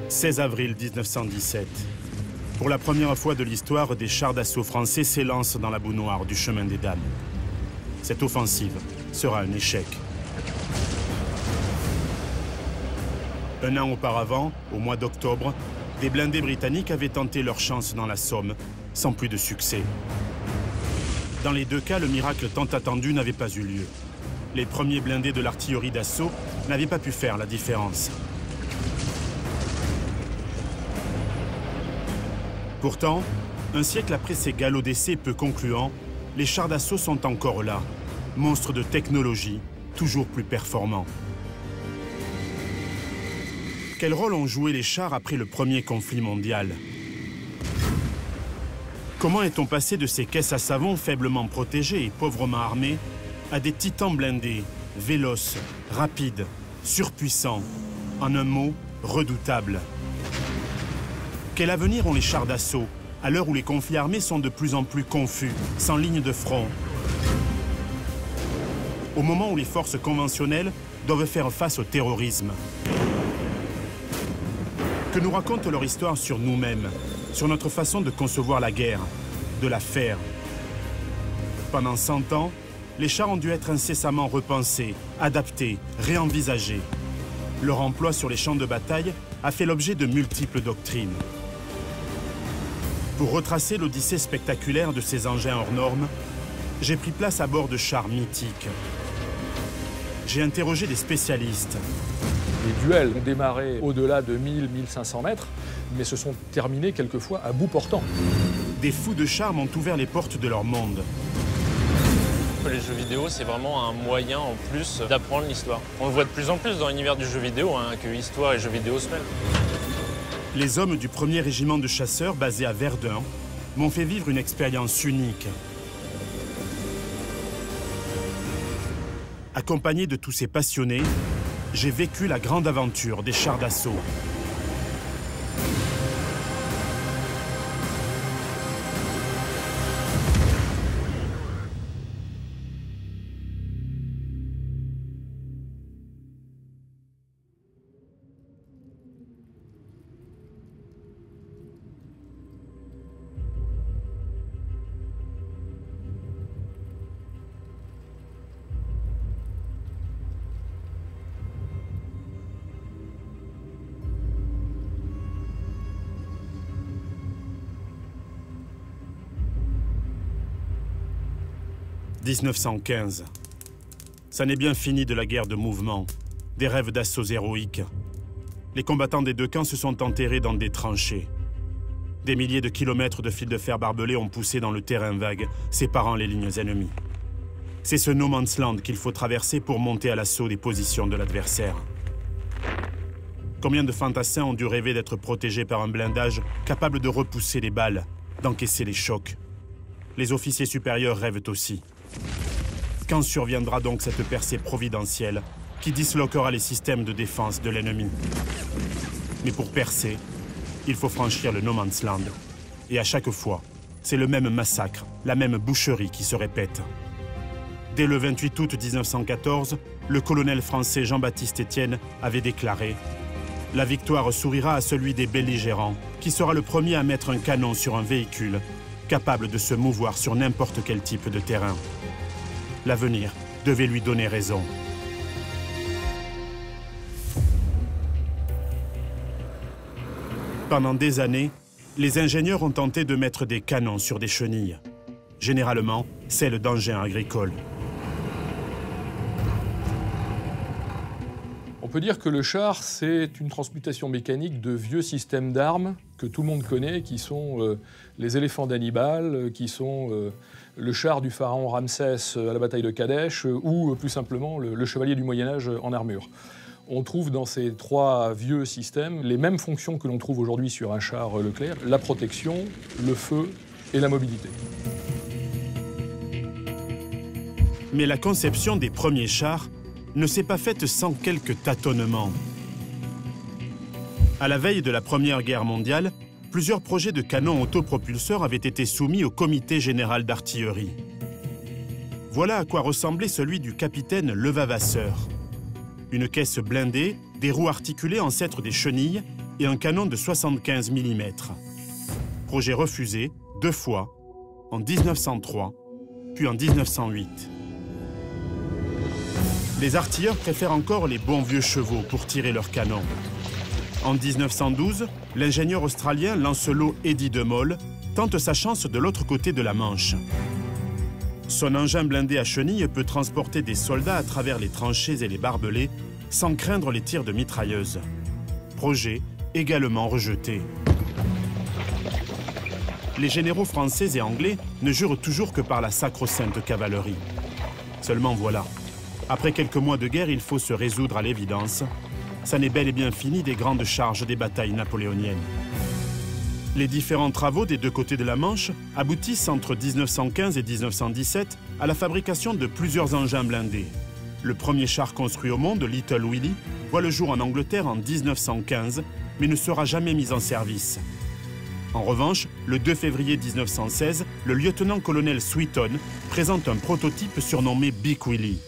16 avril 1917. Pour la première fois de l'histoire, des chars d'assaut français s'élancent dans la boue noire du chemin des Dames. Cette offensive sera un échec. Un an auparavant, au mois d'octobre, des blindés britanniques avaient tenté leur chance dans la Somme, sans plus de succès. Dans les deux cas, le miracle tant attendu n'avait pas eu lieu. Les premiers blindés de l'artillerie d'assaut n'avaient pas pu faire la différence. Pourtant, un siècle après ces galops d'essai peu concluants, les chars d'assaut sont encore là, monstres de technologie, toujours plus performants. Quel rôle ont joué les chars après le premier conflit mondial? Comment est-on passé de ces caisses à savon faiblement protégées et pauvrement armées à des titans blindés, véloces, rapides, surpuissants, en un mot, redoutables? Quel avenir ont les chars d'assaut, à l'heure où les conflits armés sont de plus en plus confus, sans ligne de front? Au moment où les forces conventionnelles doivent faire face au terrorisme. Que nous raconte leur histoire sur nous-mêmes, sur notre façon de concevoir la guerre, de la faire? Pendant 100 ans, les chars ont dû être incessamment repensés, adaptés, réenvisagés. Leur emploi sur les champs de bataille a fait l'objet de multiples doctrines. Pour retracer l'odyssée spectaculaire de ces engins hors normes, j'ai pris place à bord de chars mythiques. J'ai interrogé des spécialistes. Les duels ont démarré au-delà de 1000-1500 mètres, mais se sont terminés quelquefois à bout portant. Des fous de chars m'ont ouvert les portes de leur monde. Les jeux vidéo, c'est vraiment un moyen en plus d'apprendre l'histoire. On le voit de plus en plus dans l'univers du jeu vidéo, que histoire et jeux vidéo se mêlent. Les hommes du 1er régiment de chasseurs, basé à Verdun, m'ont fait vivre une expérience unique. Accompagné de tous ces passionnés, j'ai vécu la grande aventure des chars d'assaut. « 1915. Ça n'est bien fini de la guerre de mouvement, des rêves d'assauts héroïques. Les combattants des deux camps se sont enterrés dans des tranchées. Des milliers de kilomètres de fils de fer barbelés ont poussé dans le terrain vague, séparant les lignes ennemies. C'est ce no man's land qu'il faut traverser pour monter à l'assaut des positions de l'adversaire. Combien de fantassins ont dû rêver d'être protégés par un blindage capable de repousser les balles, d'encaisser les chocs? Les officiers supérieurs rêvent aussi. Quand surviendra donc cette percée providentielle qui disloquera les systèmes de défense de l'ennemi? Mais pour percer, il faut franchir le no man's land. Et à chaque fois, c'est le même massacre, la même boucherie qui se répète. Dès le 28 août 1914, le colonel français Jean-Baptiste Estienne avait déclaré « La victoire sourira à celui des belligérants, qui sera le premier à mettre un canon sur un véhicule, capable de se mouvoir sur n'importe quel type de terrain. » L'avenir devait lui donner raison. Pendant des années, les ingénieurs ont tenté de mettre des canons sur des chenilles, généralement celles d'engins agricoles. On peut dire que le char, c'est une transmutation mécanique de vieux systèmes d'armes que tout le monde connaît, qui sont les éléphants d'Hannibal, qui sont le char du pharaon Ramsès à la bataille de Kadesh, ou plus simplement le chevalier du Moyen-Âge en armure. On trouve dans ces trois vieux systèmes les mêmes fonctions que l'on trouve aujourd'hui sur un char Leclerc, la protection, le feu et la mobilité. Mais la conception des premiers chars ne s'est pas faite sans quelques tâtonnements. À la veille de la Première Guerre mondiale, plusieurs projets de canons autopropulseurs avaient été soumis au Comité général d'artillerie. Voilà à quoi ressemblait celui du capitaine Levavasseur. Une caisse blindée, des roues articulées ancêtres des chenilles, et un canon de 75 mm. Projet refusé 2 fois, en 1903, puis en 1908. Les artilleurs préfèrent encore les bons vieux chevaux pour tirer leurs canons. En 1912, l'ingénieur australien Lancelot Eddy de Mol tente sa chance de l'autre côté de la Manche. Son engin blindé à chenilles peut transporter des soldats à travers les tranchées et les barbelés sans craindre les tirs de mitrailleuses. Projet également rejeté. Les généraux français et anglais ne jurent toujours que par la sacro-sainte cavalerie. Seulement voilà, après quelques mois de guerre, il faut se résoudre à l'évidence. Ça n'est bel et bien fini des grandes charges des batailles napoléoniennes. Les différents travaux des deux côtés de la Manche aboutissent entre 1915 et 1917 à la fabrication de plusieurs engins blindés. Le premier char construit au monde, Little Willie, voit le jour en Angleterre en 1915, mais ne sera jamais mis en service. En revanche, le 2 février 1916, le lieutenant-colonel Sweeton présente un prototype surnommé Big Willie.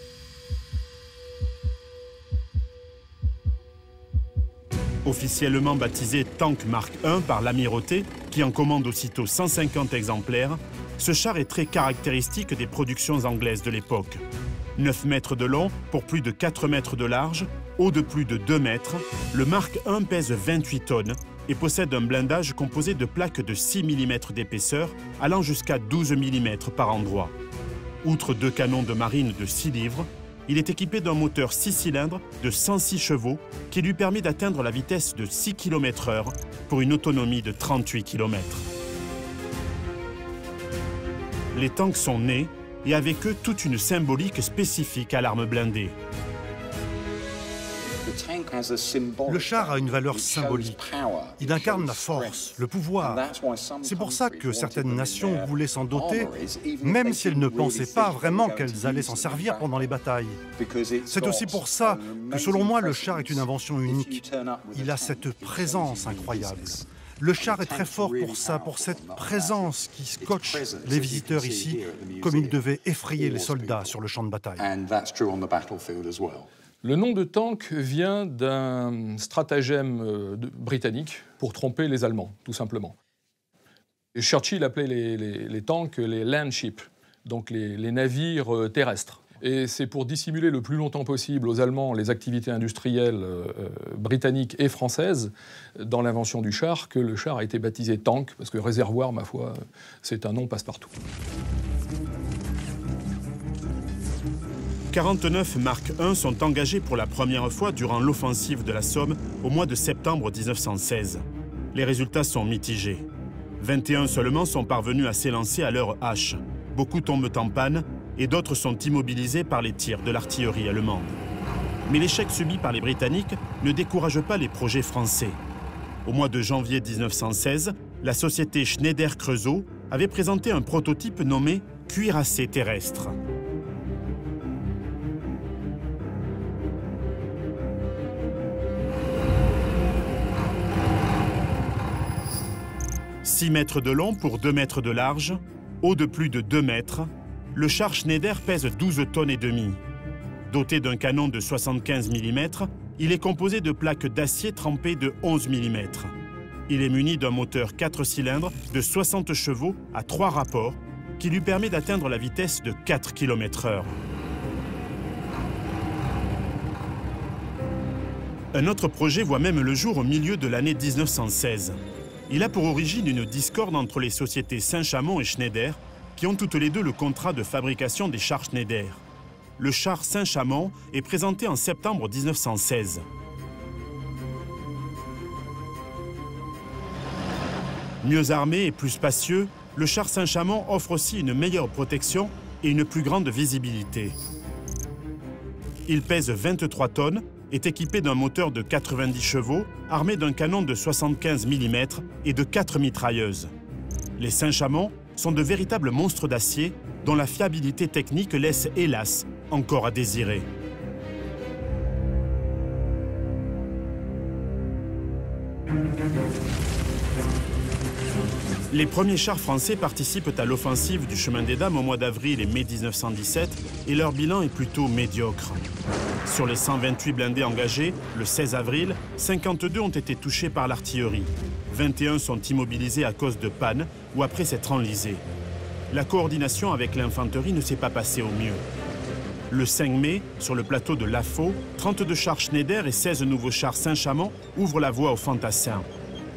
Officiellement baptisé Tank Mark I par l'Amirauté, qui en commande aussitôt 150 exemplaires, ce char est très caractéristique des productions anglaises de l'époque. 9 mètres de long pour plus de 4 mètres de large, haut de plus de 2 mètres, le Mark I pèse 28 tonnes et possède un blindage composé de plaques de 6 mm d'épaisseur allant jusqu'à 12 mm par endroit. Outre 2 canons de marine de 6 livres, il est équipé d'un moteur 6 cylindres de 106 chevaux qui lui permet d'atteindre la vitesse de 6 km/h pour une autonomie de 38 km. Les tanks sont nés et avec eux toute une symbolique spécifique à l'arme blindée. Le char a une valeur symbolique. Il incarne la force, le pouvoir. C'est pour ça que certaines nations voulaient s'en doter, même si elles ne pensaient pas vraiment qu'elles allaient s'en servir pendant les batailles. C'est aussi pour ça que, selon moi, le char est une invention unique. Il a cette présence incroyable. Le char est très fort pour ça, pour cette présence qui scotche les visiteurs ici, comme il devait effrayer les soldats sur le champ de bataille. Le nom de tank vient d'un stratagème britannique pour tromper les Allemands, tout simplement. Et Churchill appelait les tanks les land ships, donc les navires terrestres. Et c'est pour dissimuler le plus longtemps possible aux Allemands les activités industrielles britanniques et françaises dans l'invention du char que le char a été baptisé tank, parce que réservoir, ma foi, c'est un nom passe-partout. 49 Mark I sont engagés pour la première fois durant l'offensive de la Somme au mois de septembre 1916. Les résultats sont mitigés. 21 seulement sont parvenus à s'élancer à leur hache. Beaucoup tombent en panne et d'autres sont immobilisés par les tirs de l'artillerie allemande. Mais l'échec subi par les Britanniques ne décourage pas les projets français. Au mois de janvier 1916, la société Schneider Creusot avait présenté un prototype nommé cuirassé terrestre. « 6 mètres de long pour 2 mètres de large, haut de plus de 2 mètres, le char Schneider pèse 12 tonnes et demie. Doté d'un canon de 75 mm, il est composé de plaques d'acier trempées de 11 mm. Il est muni d'un moteur 4 cylindres de 60 chevaux à 3 rapports qui lui permet d'atteindre la vitesse de 4 km/h. Un autre projet voit même le jour au milieu de l'année 1916. Il a pour origine une discorde entre les sociétés Saint-Chamond et Schneider, qui ont toutes les deux le contrat de fabrication des chars Schneider. Le char Saint-Chamond est présenté en septembre 1916. Mieux armé et plus spacieux, le char Saint-Chamond offre aussi une meilleure protection et une plus grande visibilité. Il pèse 23 tonnes, est équipé d'un moteur de 90 chevaux, armé d'un canon de 75 mm et de 4 mitrailleuses. Les Saint-Chamond sont de véritables monstres d'acier dont la fiabilité technique laisse, hélas, encore à désirer. Les premiers chars français participent à l'offensive du Chemin des Dames au mois d'avril et mai 1917 et leur bilan est plutôt médiocre. Sur les 128 blindés engagés, le 16 avril, 52 ont été touchés par l'artillerie. 21 sont immobilisés à cause de panne ou après s'être enlisés. La coordination avec l'infanterie ne s'est pas passée au mieux. Le 5 mai, sur le plateau de Lafaux, 32 chars Schneider et 16 nouveaux chars Saint-Chamond ouvrent la voie aux fantassins.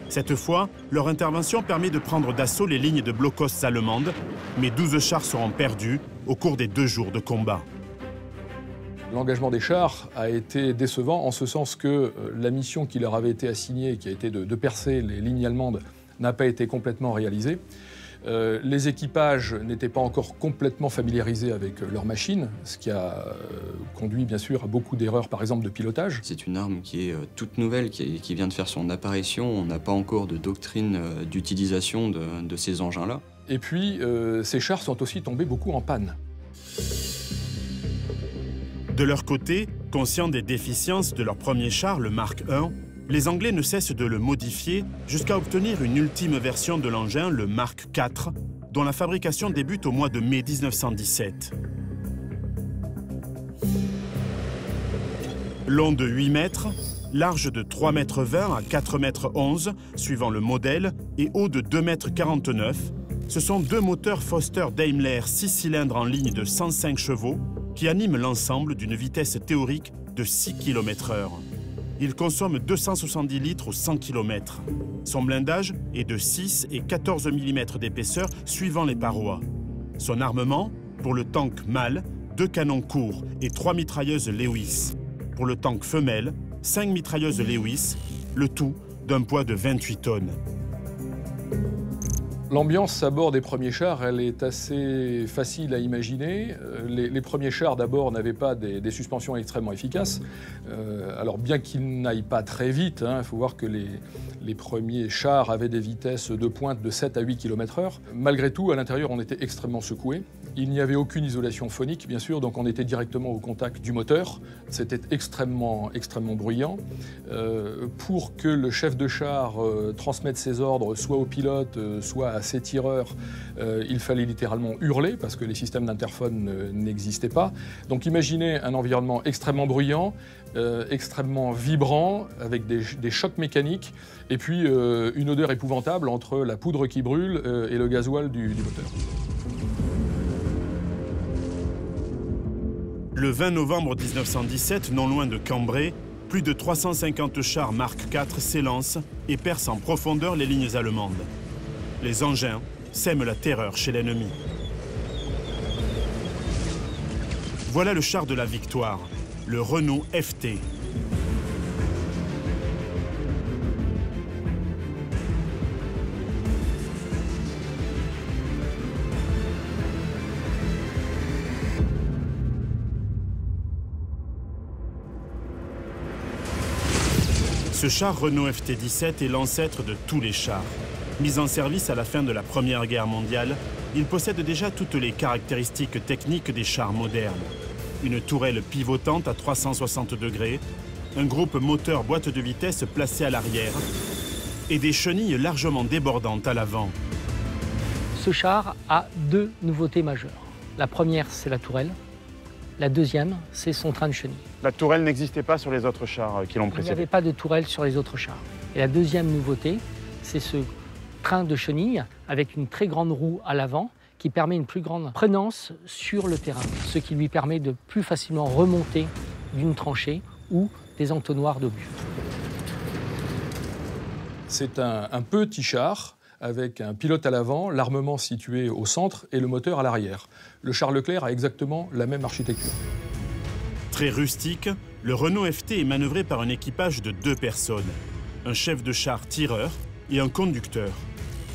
Cette fois, leur intervention permet de prendre d'assaut les lignes de blocos allemandes, mais 12 chars seront perdus au cours des 2 jours de combat. L'engagement des chars a été décevant en ce sens que la mission qui leur avait été assignée, qui a été de percer les lignes allemandes, n'a pas été complètement réalisée. Les équipages n'étaient pas encore complètement familiarisés avec leurs machines, ce qui a conduit bien sûr à beaucoup d'erreurs, par exemple de pilotage. C'est une arme qui est toute nouvelle, qui vient de faire son apparition. On n'a pas encore de doctrine d'utilisation de ces engins-là. Et puis, ces chars sont aussi tombés beaucoup en panne. De leur côté, conscients des déficiences de leur premier char, le Mark I, les Anglais ne cessent de le modifier jusqu'à obtenir une ultime version de l'engin, le Mark IV, dont la fabrication débute au mois de mai 1917. Long de 8 mètres, large de 3,20 mètres à 4,11 mètres, suivant le modèle, et haut de 2,49 mètres, ce sont 2 moteurs Foster Daimler 6 cylindres en ligne de 105 chevaux qui animent l'ensemble d'une vitesse théorique de 6 km/h. Il consomme 270 litres au 100 km. Son blindage est de 6 et 14 mm d'épaisseur suivant les parois. Son armement, pour le tank mâle, 2 canons courts et 3 mitrailleuses Lewis. Pour le tank femelle, 5 mitrailleuses Lewis, le tout d'un poids de 28 tonnes. L'ambiance à bord des premiers chars, elle est assez facile à imaginer. Les premiers chars, d'abord, n'avaient pas des suspensions extrêmement efficaces. Alors, bien qu'ils n'aillent pas très vite, il faut voir que les premiers chars avaient des vitesses de pointe de 7 à 8 km/h. Malgré tout, à l'intérieur, on était extrêmement secoué. Il n'y avait aucune isolation phonique, bien sûr, donc on était directement au contact du moteur. C'était extrêmement bruyant. Pour que le chef de char transmette ses ordres, soit au pilote, soit à ses tireurs, il fallait littéralement hurler, parce que les systèmes d'interphone n'existaient pas. Donc imaginez un environnement extrêmement bruyant, extrêmement vibrant, avec des chocs mécaniques, et puis une odeur épouvantable entre la poudre qui brûle et le gasoil du moteur. Le 20 novembre 1917, non loin de Cambrai, plus de 350 chars Mark IV s'élancent et percent en profondeur les lignes allemandes. Les engins sèment la terreur chez l'ennemi. Voilà le char de la victoire, le Renault FT. Ce char Renault FT-17 est l'ancêtre de tous les chars. Mis en service à la fin de la Première Guerre mondiale, il possède déjà toutes les caractéristiques techniques des chars modernes. Une tourelle pivotante à 360 degrés, un groupe moteur boîte de vitesse placé à l'arrière et des chenilles largement débordantes à l'avant. Ce char a 2 nouveautés majeures. La première, c'est la tourelle. La deuxième, c'est son train de chenilles. La tourelle n'existait pas sur les autres chars qui l'ont précédé. Il n'y avait pas de tourelle sur les autres chars. Et la deuxième nouveauté, c'est ce train de chenilles avec une très grande roue à l'avant qui permet une plus grande prenance sur le terrain, ce qui lui permet de plus facilement remonter d'une tranchée ou des entonnoirs d'obus. C'est un petit char avec un pilote à l'avant, l'armement situé au centre et le moteur à l'arrière. Le char Leclerc a exactement la même architecture. Très rustique, le Renault FT est manœuvré par un équipage de 2 personnes. Un chef de char tireur et un conducteur.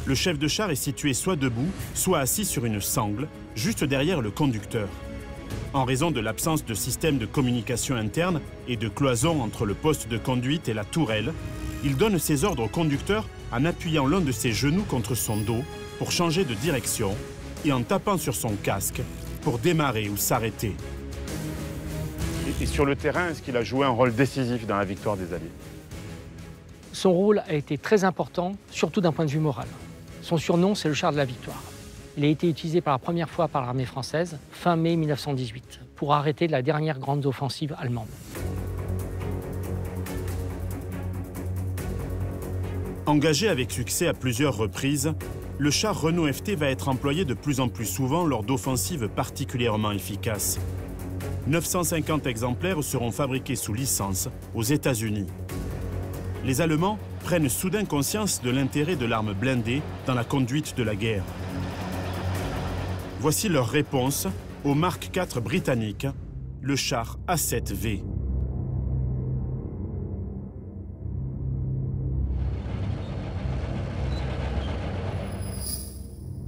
Le chef de char est situé soit debout, soit assis sur une sangle, juste derrière le conducteur. En raison de l'absence de système de communication interne et de cloison entre le poste de conduite et la tourelle, il donne ses ordres au conducteur en appuyant l'un de ses genoux contre son dos pour changer de direction et en tapant sur son casque pour démarrer ou s'arrêter. Et sur le terrain, est-ce qu'il a joué un rôle décisif dans la victoire des Alliés? Son rôle a été très important, surtout d'un point de vue moral. Son surnom, c'est le char de la victoire. Il a été utilisé pour la première fois par l'armée française fin mai 1918 pour arrêter la dernière grande offensive allemande. Engagé avec succès à plusieurs reprises, le char Renault FT va être employé de plus en plus souvent lors d'offensives particulièrement efficaces. 950 exemplaires seront fabriqués sous licence aux États-Unis. Les Allemands prennent soudain conscience de l'intérêt de l'arme blindée dans la conduite de la guerre. Voici leur réponse au Mark IV britannique, le char A7V.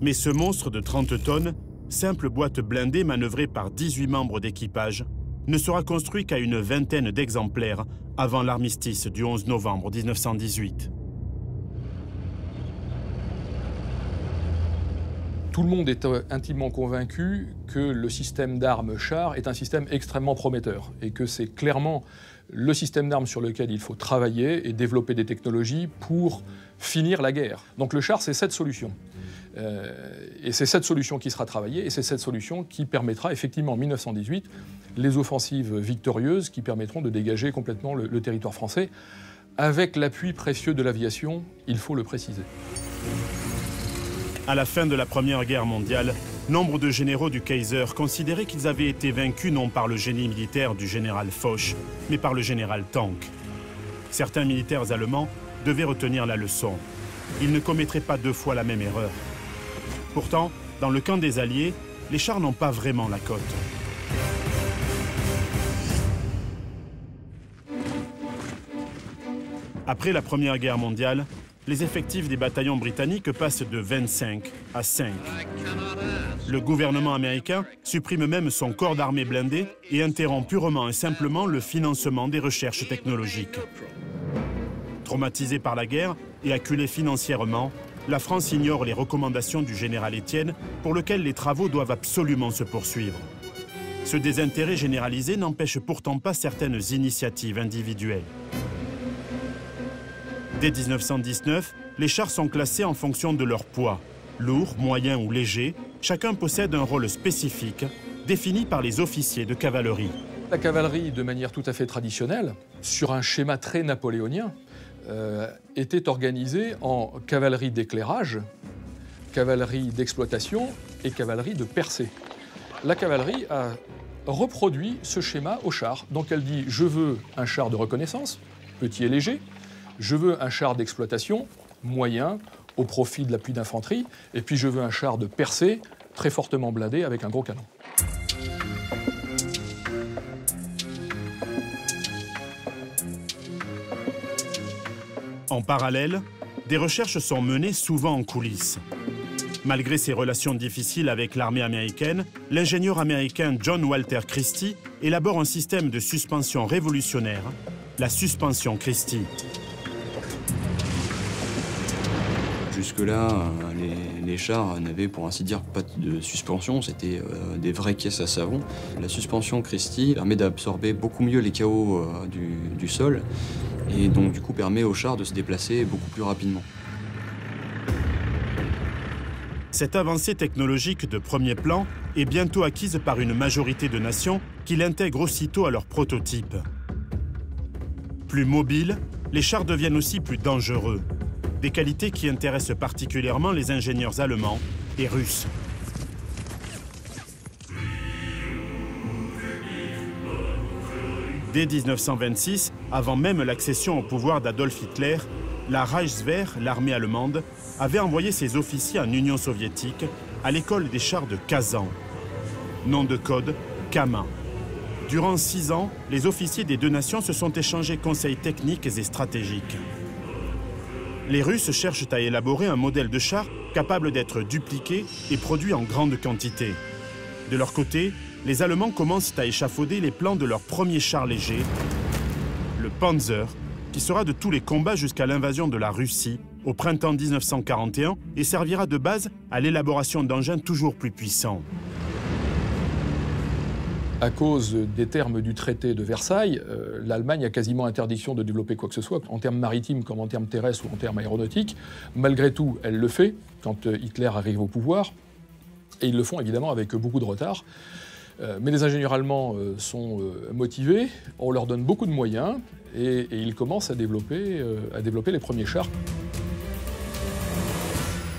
Mais ce monstre de 30 tonnes, simple boîte blindée manœuvrée par 18 membres d'équipage, ne sera construit qu'à une vingtaine d'exemplaires avant l'armistice du 11 novembre 1918. Tout le monde est intimement convaincu que le système d'armes char est un système extrêmement prometteur et que c'est clairement le système d'armes sur lequel il faut travailler et développer des technologies pour finir la guerre. Donc le char, c'est cette solution. Et c'est cette solution qui sera travaillée et c'est cette solution qui permettra effectivement en 1918 les offensives victorieuses qui permettront de dégager complètement le territoire français avec l'appui précieux de l'aviation, il faut le préciser. À la fin de la Première Guerre mondiale, nombre de généraux du Kaiser considéraient qu'ils avaient été vaincus non par le génie militaire du général Foch, mais par le général Tank. Certains militaires allemands devaient retenir la leçon. Ils ne commettraient pas deux fois la même erreur. Pourtant, dans le camp des Alliés, les chars n'ont pas vraiment la cote. Après la Première Guerre mondiale, les effectifs des bataillons britanniques passent de 25 à 5. Le gouvernement américain supprime même son corps d'armée blindé et interrompt purement et simplement le financement des recherches technologiques. Traumatisée par la guerre et acculée financièrement, la France ignore les recommandations du général Étienne pour lequel les travaux doivent absolument se poursuivre. Ce désintérêt généralisé n'empêche pourtant pas certaines initiatives individuelles. Dès 1919, les chars sont classés en fonction de leur poids. Lourd, moyen ou léger, chacun possède un rôle spécifique, défini par les officiers de cavalerie. La cavalerie, de manière tout à fait traditionnelle, sur un schéma très napoléonien, était organisée en cavalerie d'éclairage, cavalerie d'exploitation et cavalerie de percée. La cavalerie a reproduit ce schéma au char. Donc elle dit « je veux un char de reconnaissance, petit et léger », je veux un char d'exploitation, moyen, au profit de l'appui d'infanterie, et puis je veux un char de percée, très fortement blindé, avec un gros canon. En parallèle, des recherches sont menées souvent en coulisses. Malgré ses relations difficiles avec l'armée américaine, l'ingénieur américain John Walter Christie élabore un système de suspension révolutionnaire, la suspension Christie. Jusque-là, les chars n'avaient pour ainsi dire pas de suspension, c'était des vraies caisses à savon. La suspension Christie permet d'absorber beaucoup mieux les chaos du sol et donc du coup permet aux chars de se déplacer beaucoup plus rapidement. Cette avancée technologique de premier plan est bientôt acquise par une majorité de nations qui l'intègrent aussitôt à leur prototype. Plus mobiles, les chars deviennent aussi plus dangereux. Des qualités qui intéressent particulièrement les ingénieurs allemands et russes. Dès 1926, avant même l'accession au pouvoir d'Adolf Hitler, la Reichswehr, l'armée allemande, avait envoyé ses officiers en Union soviétique à l'école des chars de Kazan. Nom de code, Kama. Durant 6 ans, les officiers des deux nations se sont échangés conseils techniques et stratégiques. Les Russes cherchent à élaborer un modèle de char capable d'être dupliqué et produit en grande quantité. De leur côté, les Allemands commencent à échafauder les plans de leur premier char léger, le Panzer, qui sera de tous les combats jusqu'à l'invasion de la Russie au printemps 1941 et servira de base à l'élaboration d'engins toujours plus puissants. À cause des termes du traité de Versailles, l'Allemagne a quasiment interdiction de développer quoi que ce soit, en termes maritimes comme en termes terrestres ou en termes aéronautiques. Malgré tout, elle le fait quand Hitler arrive au pouvoir. Et ils le font évidemment avec beaucoup de retard. Mais les ingénieurs allemands sont motivés, on leur donne beaucoup de moyens et ils commencent à développer les premiers chars.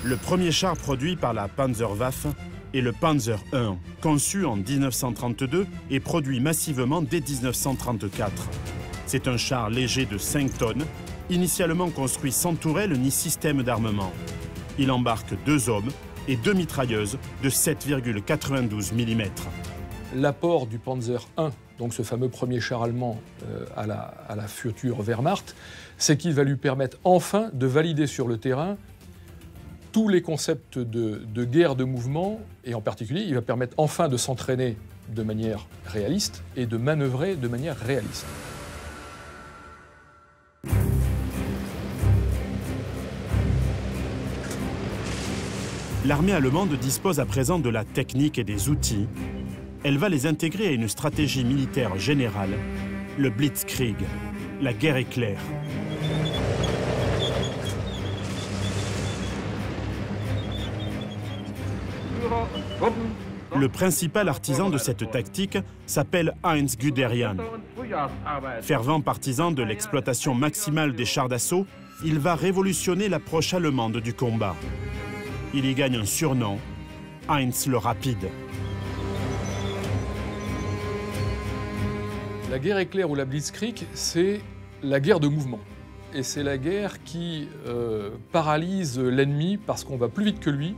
Le premier char produit par la Panzerwaffe est le Panzer I, conçu en 1932 et produit massivement dès 1934. C'est un char léger de 5 tonnes, initialement construit sans tourelle ni système d'armement. Il embarque 2 hommes et 2 mitrailleuses de 7,92 mm. L'apport du Panzer I, donc ce fameux premier char allemand à la future Wehrmacht, c'est qu'il va lui permettre enfin de valider sur le terrain tous les concepts de guerre de mouvement, et en particulier, il va permettre enfin de s'entraîner de manière réaliste et de manœuvrer de manière réaliste. L'armée allemande dispose à présent de la technique et des outils. Elle va les intégrer à une stratégie militaire générale, le Blitzkrieg, la guerre éclair. Le principal artisan de cette tactique s'appelle Heinz Guderian. Fervent partisan de l'exploitation maximale des chars d'assaut, il va révolutionner l'approche allemande du combat. Il y gagne un surnom, Heinz le Rapide. La guerre éclair ou la Blitzkrieg, c'est la guerre de mouvement. Et c'est la guerre qui paralyse l'ennemi parce qu'on va plus vite que lui,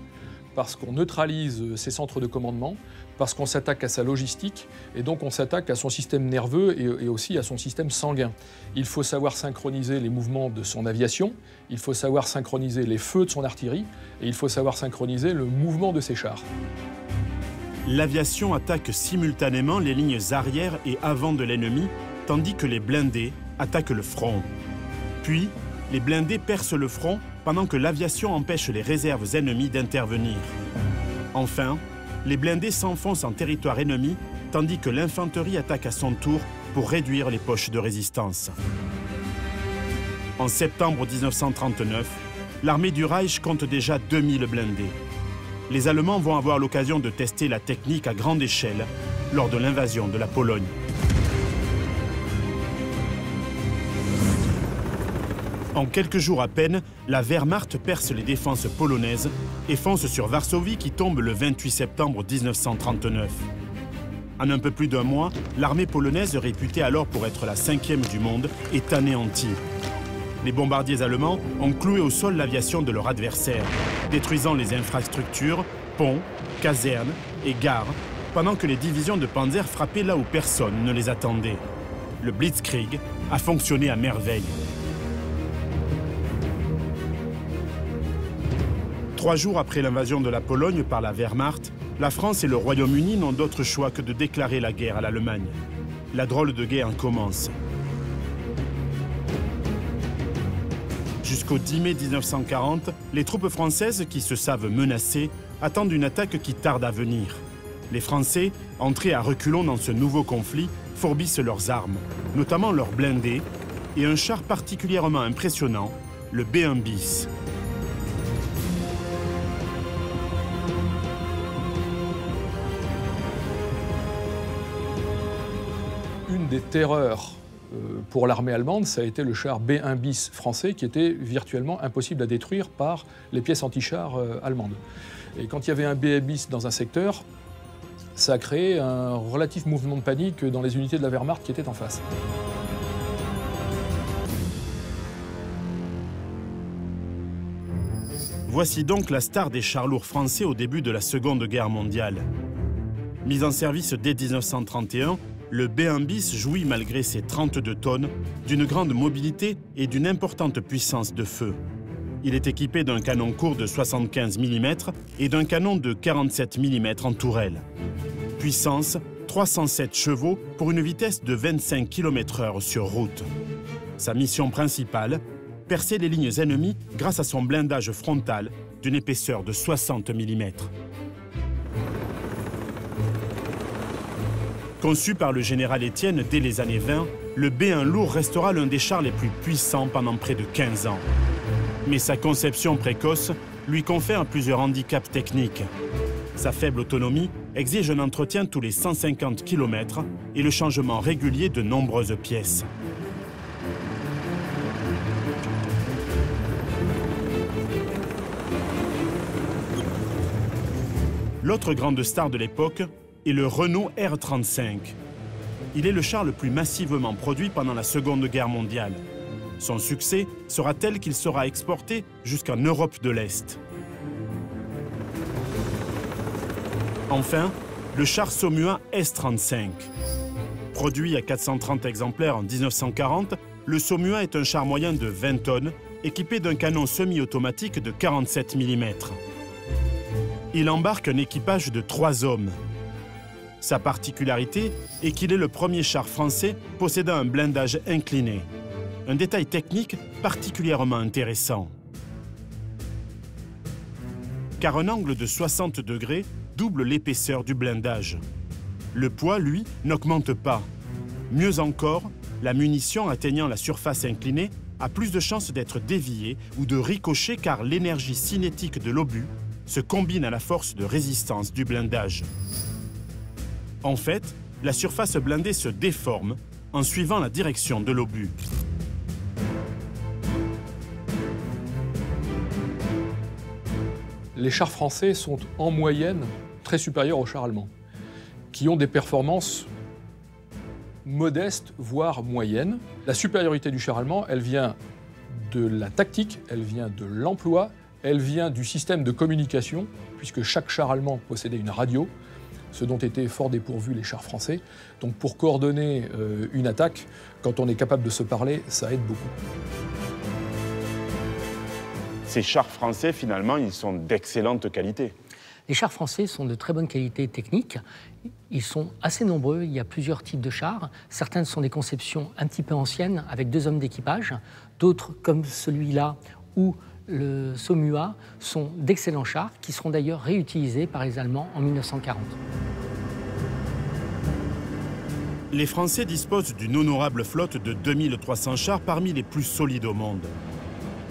parce qu'on neutralise ses centres de commandement, parce qu'on s'attaque à sa logistique, et donc on s'attaque à son système nerveux et aussi à son système sanguin. Il faut savoir synchroniser les mouvements de son aviation, il faut savoir synchroniser les feux de son artillerie, et il faut savoir synchroniser le mouvement de ses chars. L'aviation attaque simultanément les lignes arrière et avant de l'ennemi, tandis que les blindés attaquent le front. Puis, les blindés percent le front pendant que l'aviation empêche les réserves ennemies d'intervenir. Enfin, les blindés s'enfoncent en territoire ennemi, tandis que l'infanterie attaque à son tour pour réduire les poches de résistance. En septembre 1939, l'armée du Reich compte déjà 2000 blindés. Les Allemands vont avoir l'occasion de tester la technique à grande échelle lors de l'invasion de la Pologne. En quelques jours à peine, la Wehrmacht perce les défenses polonaises et fonce sur Varsovie qui tombe le 28 septembre 1939. En un peu plus d'un mois, l'armée polonaise, réputée alors pour être la 5e du monde, est anéantie. Les bombardiers allemands ont cloué au sol l'aviation de leur adversaire, détruisant les infrastructures, ponts, casernes et gares, pendant que les divisions de Panzer frappaient là où personne ne les attendait. Le Blitzkrieg a fonctionné à merveille. 3 jours après l'invasion de la Pologne par la Wehrmacht, la France et le Royaume-Uni n'ont d'autre choix que de déclarer la guerre à l'Allemagne. La drôle de guerre commence. Jusqu'au 10 mai 1940, les troupes françaises, qui se savent menacées, attendent une attaque qui tarde à venir. Les Français, entrés à reculons dans ce nouveau conflit, fourbissent leurs armes, notamment leurs blindés, et un char particulièrement impressionnant, le B1 bis. Une des terreurs pour l'armée allemande, ça a été le char B1 bis français qui était virtuellement impossible à détruire par les pièces anti-chars allemandes. Et quand il y avait un B1 bis dans un secteur, ça a créé un relatif mouvement de panique dans les unités de la Wehrmacht qui étaient en face. Voici donc la star des chars lourds français au début de la Seconde Guerre mondiale. Mis en service dès 1931, le B1 bis jouit, malgré ses 32 tonnes, d'une grande mobilité et d'une importante puissance de feu. Il est équipé d'un canon court de 75 mm et d'un canon de 47 mm en tourelle. Puissance, 307 chevaux pour une vitesse de 25 km/h sur route. Sa mission principale, percer les lignes ennemies grâce à son blindage frontal d'une épaisseur de 60 mm. Conçu par le général Etienne dès les années 20, le B1 lourd restera l'un des chars les plus puissants pendant près de 15 ans. Mais sa conception précoce lui confère plusieurs handicaps techniques. Sa faible autonomie exige un entretien tous les 150 km et le changement régulier de nombreuses pièces. L'autre grande star de l'époque est le Renault R35. Il est le char le plus massivement produit pendant la Seconde Guerre mondiale. Son succès sera tel qu'il sera exporté jusqu'en Europe de l'Est. Enfin, le char Saumuat S35. Produit à 430 exemplaires en 1940, le Saumuat est un char moyen de 20 tonnes, équipé d'un canon semi-automatique de 47 mm. Il embarque un équipage de 3 hommes. Sa particularité est qu'il est le premier char français possédant un blindage incliné. Un détail technique particulièrement intéressant. Car un angle de 60 degrés double l'épaisseur du blindage. Le poids, lui, n'augmente pas. Mieux encore, la munition atteignant la surface inclinée a plus de chances d'être déviée ou de ricocher car l'énergie cinétique de l'obus se combine à la force de résistance du blindage. En fait, la surface blindée se déforme en suivant la direction de l'obus. Les chars français sont en moyenne très supérieurs aux chars allemands, qui ont des performances modestes, voire moyennes. La supériorité du char allemand, elle vient de la tactique, elle vient de l'emploi, elle vient du système de communication, puisque chaque char allemand possédait une radio, ce dont étaient fort dépourvus les chars français. Donc pour coordonner une attaque, quand on est capable de se parler, ça aide beaucoup. Ces chars français, finalement, ils sont d'excellente qualité. Les chars français sont de très bonne qualité technique. Ils sont assez nombreux, il y a plusieurs types de chars. Certaines sont des conceptions un petit peu anciennes, avec 2 hommes d'équipage. D'autres, comme celui-là, ou le Saumuat, sont d'excellents chars, qui seront d'ailleurs réutilisés par les Allemands en 1940. Les Français disposent d'une honorable flotte de 2300 chars parmi les plus solides au monde.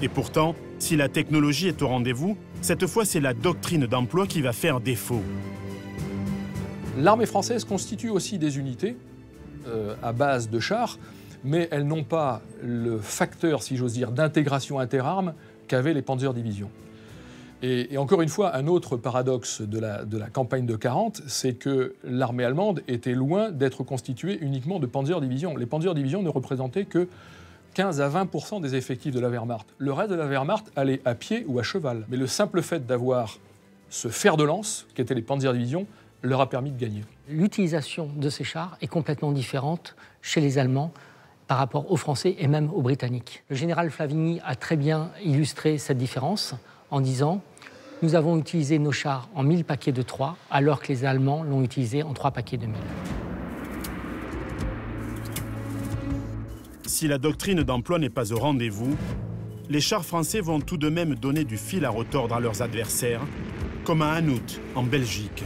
Et pourtant, si la technologie est au rendez-vous, cette fois c'est la doctrine d'emploi qui va faire défaut. L'armée française constitue aussi des unités à base de chars, mais elles n'ont pas le facteur, si j'ose dire, d'intégration interarmes qu'avaient les Panzerdivisions. Et encore une fois, un autre paradoxe de la campagne de 40, c'est que l'armée allemande était loin d'être constituée uniquement de Panzerdivisions. Les Panzerdivisions ne représentaient que 15 à 20% des effectifs de la Wehrmacht. Le reste de la Wehrmacht allait à pied ou à cheval. Mais le simple fait d'avoir ce fer de lance, qu'étaient les Panzerdivisions, leur a permis de gagner. L'utilisation de ces chars est complètement différente chez les Allemands par rapport aux Français et même aux Britanniques. Le général Flavigny a très bien illustré cette différence en disant « Nous avons utilisé nos chars en 1000 paquets de 3, alors que les Allemands l'ont utilisé en 3 paquets de 1000. » Si la doctrine d'emploi n'est pas au rendez-vous, les chars français vont tout de même donner du fil à retordre à leurs adversaires, comme à Hanout, en Belgique.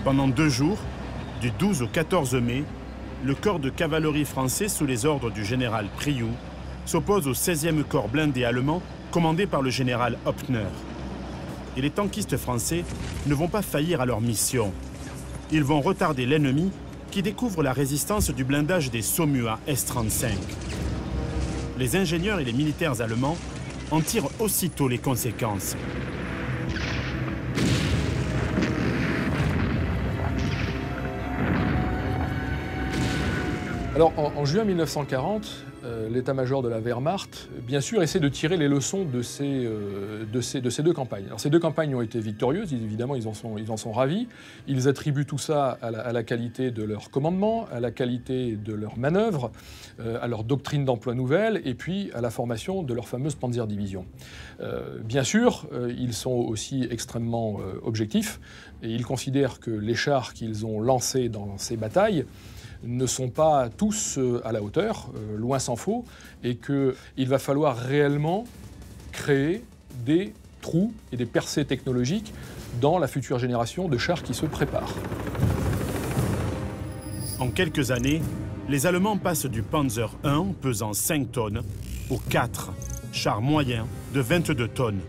Pendant 2 jours, du 12 au 14 mai, le corps de cavalerie français sous les ordres du général Priou s'oppose au 16e corps blindé allemand commandé par le général Hauptner. Et les tankistes français ne vont pas faillir à leur mission. Ils vont retarder l'ennemi qui découvre la résistance du blindage des Saumuat S-35. Les ingénieurs et les militaires allemands en tirent aussitôt les conséquences. Alors, en juin 1940, l'état-major de la Wehrmacht, bien sûr, essaie de tirer les leçons de ces 2 campagnes. Alors, ces 2 campagnes ont été victorieuses, évidemment, ils en sont ravis. Ils attribuent tout ça à la qualité de leur commandement, à la qualité de leurs manœuvres, à leur doctrine d'emploi nouvelle, et puis à la formation de leur fameuse Panzerdivision. Bien sûr, ils sont aussi extrêmement objectifs, et ils considèrent que les chars qu'ils ont lancés dans ces batailles ne sont pas tous à la hauteur, loin s'en faut, et qu'il va falloir réellement créer des trous et des percées technologiques dans la future génération de chars qui se préparent. En quelques années, les Allemands passent du Panzer I, pesant 5 tonnes, au 4, char moyen de 22 tonnes.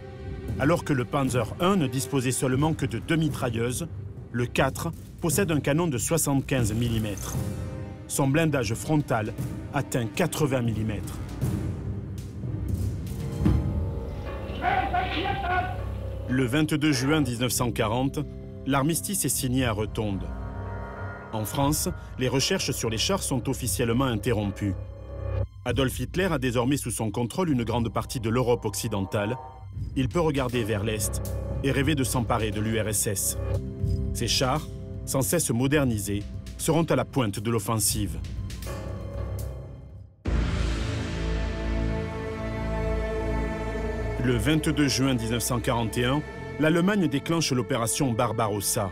Alors que le Panzer I ne disposait seulement que de 2 mitrailleuses, le 4 possède un canon de 75 mm. Son blindage frontal atteint 80 mm. Le 22 juin 1940, l'armistice est signé à Rotonde. En France, les recherches sur les chars sont officiellement interrompues. Adolf Hitler a désormais sous son contrôle une grande partie de l'Europe occidentale. Il peut regarder vers l'Est et rêver de s'emparer de l'URSS. Ces chars, sans cesse modernisés, seront à la pointe de l'offensive. Le 22 juin 1941, l'Allemagne déclenche l'opération Barbarossa,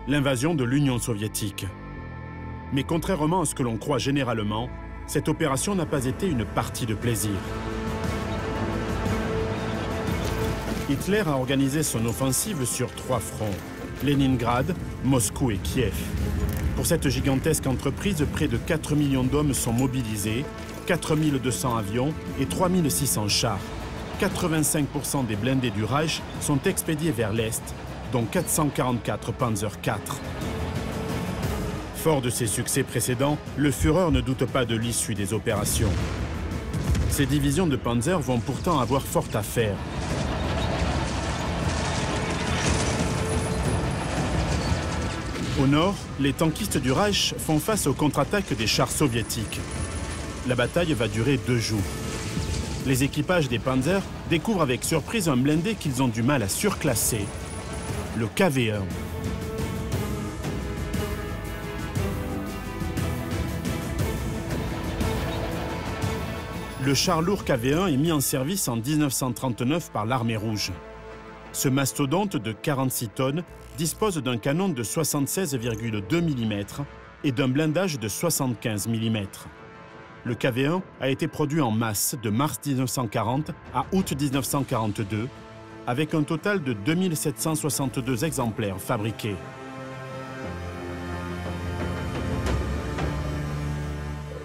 l'invasion de l'Union soviétique. Mais contrairement à ce que l'on croit généralement, cette opération n'a pas été une partie de plaisir. Hitler a organisé son offensive sur 3 fronts, Leningrad, Moscou et Kiev. Pour cette gigantesque entreprise, près de 4 millions d'hommes sont mobilisés, 4200 avions et 3600 chars. 85% des blindés du Reich sont expédiés vers l'Est, dont 444 Panzer IV. Fort de ses succès précédents, le Führer ne doute pas de l'issue des opérations. Ces divisions de Panzer vont pourtant avoir fort à faire. Au nord, les tankistes du Reich font face aux contre-attaques des chars soviétiques. La bataille va durer 2 jours. Les équipages des Panzers découvrent avec surprise un blindé qu'ils ont du mal à surclasser, le KV-1. Le char lourd KV-1 est mis en service en 1939 par l'Armée rouge. Ce mastodonte de 46 tonnes dispose d'un canon de 76,2 mm et d'un blindage de 75 mm. Le KV-1 a été produit en masse de mars 1940 à août 1942, avec un total de 2762 exemplaires fabriqués.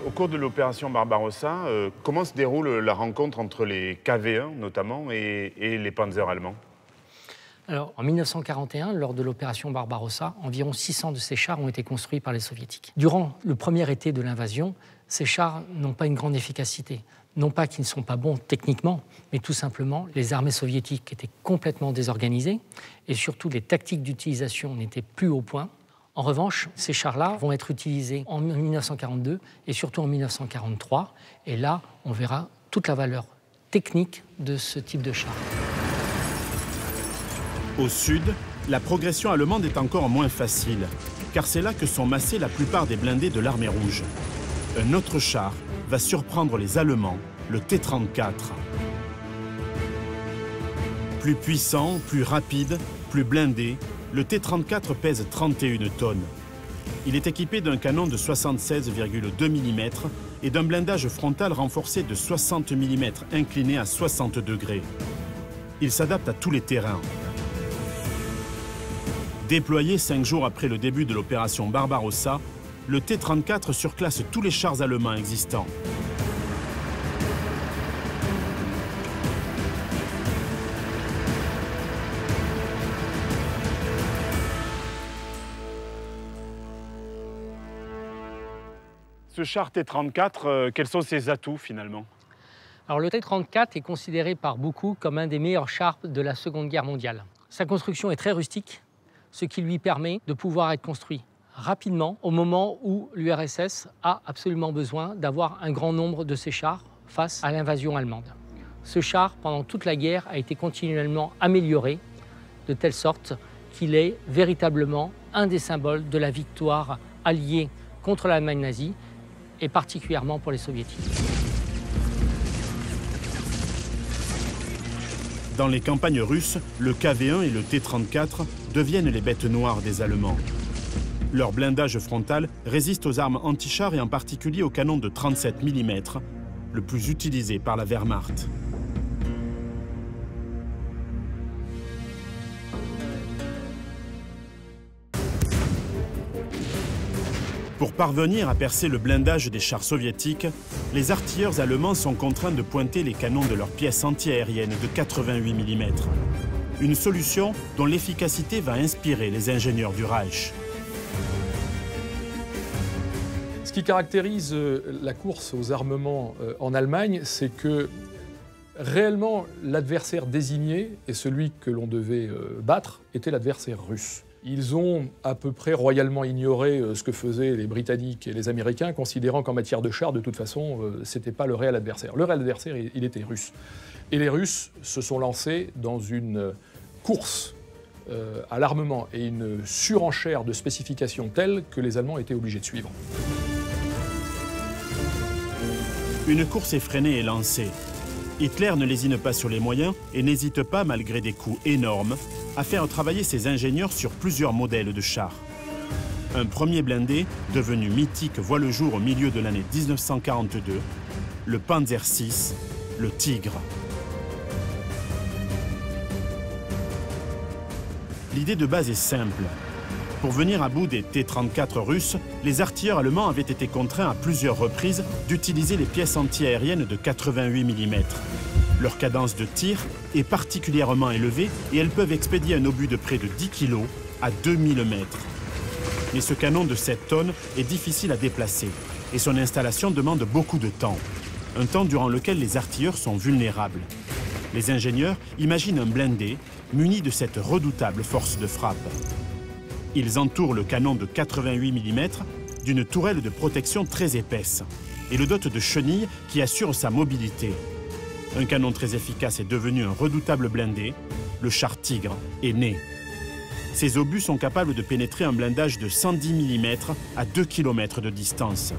Au cours de l'opération Barbarossa, comment se déroule la rencontre entre les KV-1 notamment et les Panzers allemands? Alors, en 1941, lors de l'opération Barbarossa, environ 600 de ces chars ont été construits par les Soviétiques. Durant le premier été de l'invasion, ces chars n'ont pas une grande efficacité. Non pas qu'ils ne sont pas bons techniquement, mais tout simplement, les armées soviétiques étaient complètement désorganisées et surtout les tactiques d'utilisation n'étaient plus au point. En revanche, ces chars-là vont être utilisés en 1942 et surtout en 1943. Et là, on verra toute la valeur technique de ce type de char. Au sud, la progression allemande est encore moins facile, car c'est là que sont massés la plupart des blindés de l'Armée rouge. Un autre char va surprendre les Allemands, le T-34. Plus puissant, plus rapide, plus blindé, le T-34 pèse 31 tonnes. Il est équipé d'un canon de 76,2 mm et d'un blindage frontal renforcé de 60 mm incliné à 60 degrés. Il s'adapte à tous les terrains. Déployé 5 jours après le début de l'opération Barbarossa, le T-34 surclasse tous les chars allemands existants. Ce char T-34, quels sont ses atouts finalement? Alors le T-34 est considéré par beaucoup comme un des meilleurs chars de la Seconde Guerre mondiale. Sa construction est très rustique, ce qui lui permet de pouvoir être construit rapidement au moment où l'URSS a absolument besoin d'avoir un grand nombre de ces chars face à l'invasion allemande. Ce char, pendant toute la guerre, a été continuellement amélioré de telle sorte qu'il est véritablement un des symboles de la victoire alliée contre l'Allemagne nazie et particulièrement pour les Soviétiques. Dans les campagnes russes, le KV-1 et le T-34 deviennent les bêtes noires des Allemands. Leur blindage frontal résiste aux armes anti-chars et en particulier au canon de 37 mm, le plus utilisé par la Wehrmacht. Pour parvenir à percer le blindage des chars soviétiques, les artilleurs allemands sont contraints de pointer les canons de leurs pièces antiaériennes de 88 mm. Une solution dont l'efficacité va inspirer les ingénieurs du Reich. Ce qui caractérise la course aux armements en Allemagne, c'est que réellement l'adversaire désigné et celui que l'on devait battre était l'adversaire russe. Ils ont à peu près royalement ignoré ce que faisaient les Britanniques et les Américains, considérant qu'en matière de chars, de toute façon, ce n'était pas le réel adversaire. Le réel adversaire, il était russe. Et les Russes se sont lancés dans une course à l'armement et une surenchère de spécifications telles que les Allemands étaient obligés de suivre. Une course effrénée est lancée. Hitler ne lésine pas sur les moyens et n'hésite pas, malgré des coûts énormes, à faire travailler ses ingénieurs sur plusieurs modèles de chars. Un premier blindé, devenu mythique, voit le jour au milieu de l'année 1942, le Panzer VI, le Tigre. L'idée de base est simple. Pour venir à bout des T-34 russes, les artilleurs allemands avaient été contraints à plusieurs reprises d'utiliser les pièces antiaériennes de 88 mm. Leur cadence de tir est particulièrement élevée et elles peuvent expédier un obus de près de 10 kg à 2000 mètres. Mais ce canon de 7 tonnes est difficile à déplacer et son installation demande beaucoup de temps. Un temps durant lequel les artilleurs sont vulnérables. Les ingénieurs imaginent un blindé muni de cette redoutable force de frappe. Ils entourent le canon de 88 mm d'une tourelle de protection très épaisse et le dotent de chenilles qui assurent sa mobilité. Un canon très efficace est devenu un redoutable blindé. Le char Tigre est né. Ces obus sont capables de pénétrer un blindage de 110 mm à 2 km de distance.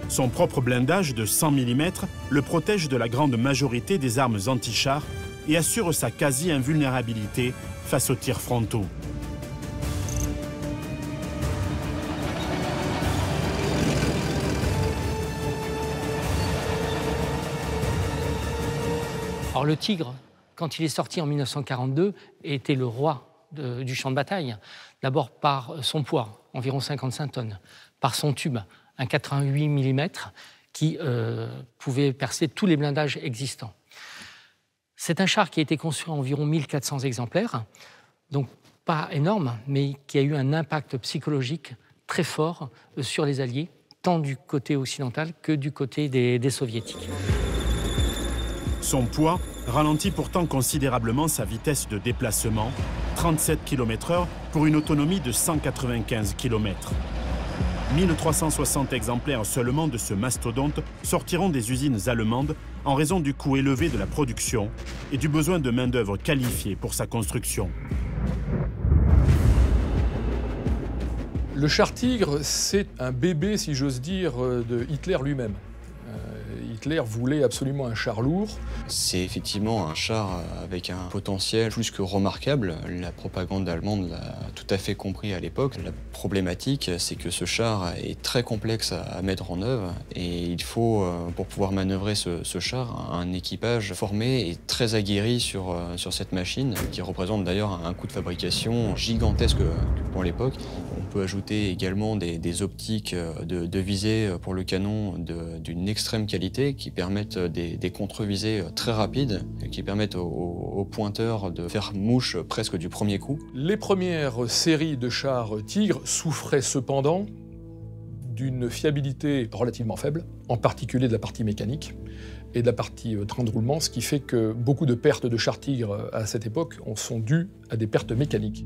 Son propre blindage de 100 mm le protège de la grande majorité des armes anti-chars et assure sa quasi-invulnérabilité face aux tirs frontaux. Alors le Tigre, quand il est sorti en 1942, était le roi du champ de bataille. D'abord par son poids, environ 55 tonnes, par son tube, un 88 mm qui pouvait percer tous les blindages existants. C'est un char qui a été conçu à environ 1400 exemplaires, donc pas énorme, mais qui a eu un impact psychologique très fort sur les Alliés, tant du côté occidental que du côté des Soviétiques. Son poids ralentit pourtant considérablement sa vitesse de déplacement, 37 km/h pour une autonomie de 195 km. 1360 exemplaires seulement de ce mastodonte sortiront des usines allemandes en raison du coût élevé de la production et du besoin de main-d'œuvre qualifiée pour sa construction. Le char Tigre, c'est un bébé, si j'ose dire, de Hitler lui-même. Hitler voulait absolument un char lourd. C'est effectivement un char avec un potentiel plus que remarquable. La propagande allemande l'a tout à fait compris à l'époque. La problématique, c'est que ce char est très complexe à mettre en œuvre et il faut, pour pouvoir manœuvrer ce char, un équipage formé et très aguerri sur cette machine, qui représente d'ailleurs un coût de fabrication gigantesque pour l'époque. On peut ajouter également des optiques de visée pour le canon d'une extrême qualité qui permettent des contre-visées très rapides et qui permettent aux pointeurs de faire mouche presque du premier coup. Les premières séries de chars Tigre souffraient cependant d'une fiabilité relativement faible, en particulier de la partie mécanique et de la partie train de roulement, ce qui fait que beaucoup de pertes de chars Tigre à cette époque sont dues à des pertes mécaniques.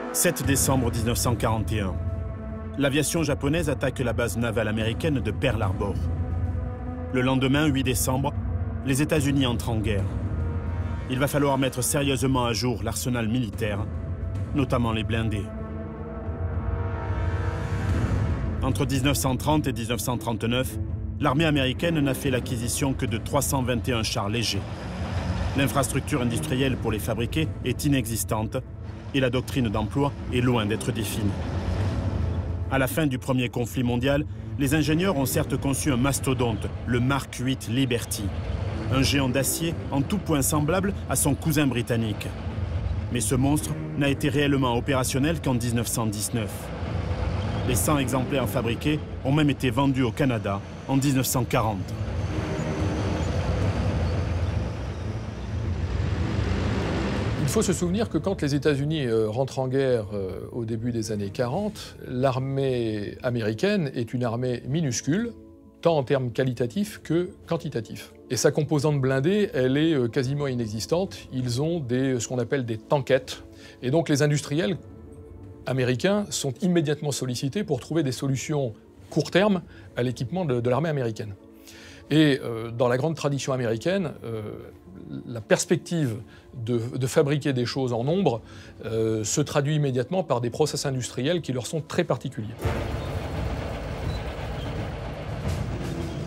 « 7 décembre 1941. L'aviation japonaise attaque la base navale américaine de Pearl Harbor. Le lendemain, 8 décembre, les États-Unis entrent en guerre. Il va falloir mettre sérieusement à jour l'arsenal militaire, notamment les blindés. Entre 1930 et 1939, l'armée américaine n'a fait l'acquisition que de 321 chars légers. L'infrastructure industrielle pour les fabriquer est inexistante et la doctrine d'emploi est loin d'être définie. À la fin du premier conflit mondial, les ingénieurs ont certes conçu un mastodonte, le Mark 8 Liberty, un géant d'acier en tout point semblable à son cousin britannique. Mais ce monstre n'a été réellement opérationnel qu'en 1919. Les 100 exemplaires fabriqués ont même été vendus au Canada en 1940. Il faut se souvenir que quand les États-Unis rentrent en guerre au début des années 40, l'armée américaine est une armée minuscule, tant en termes qualitatifs que quantitatifs. Et sa composante blindée, elle est quasiment inexistante. Ils ont ce qu'on appelle des tankettes. Et donc les industriels américains sont immédiatement sollicités pour trouver des solutions court terme à l'équipement de l'armée américaine. Et dans la grande tradition américaine, la perspective de fabriquer des choses en nombre se traduit immédiatement par des process industriels qui leur sont très particuliers.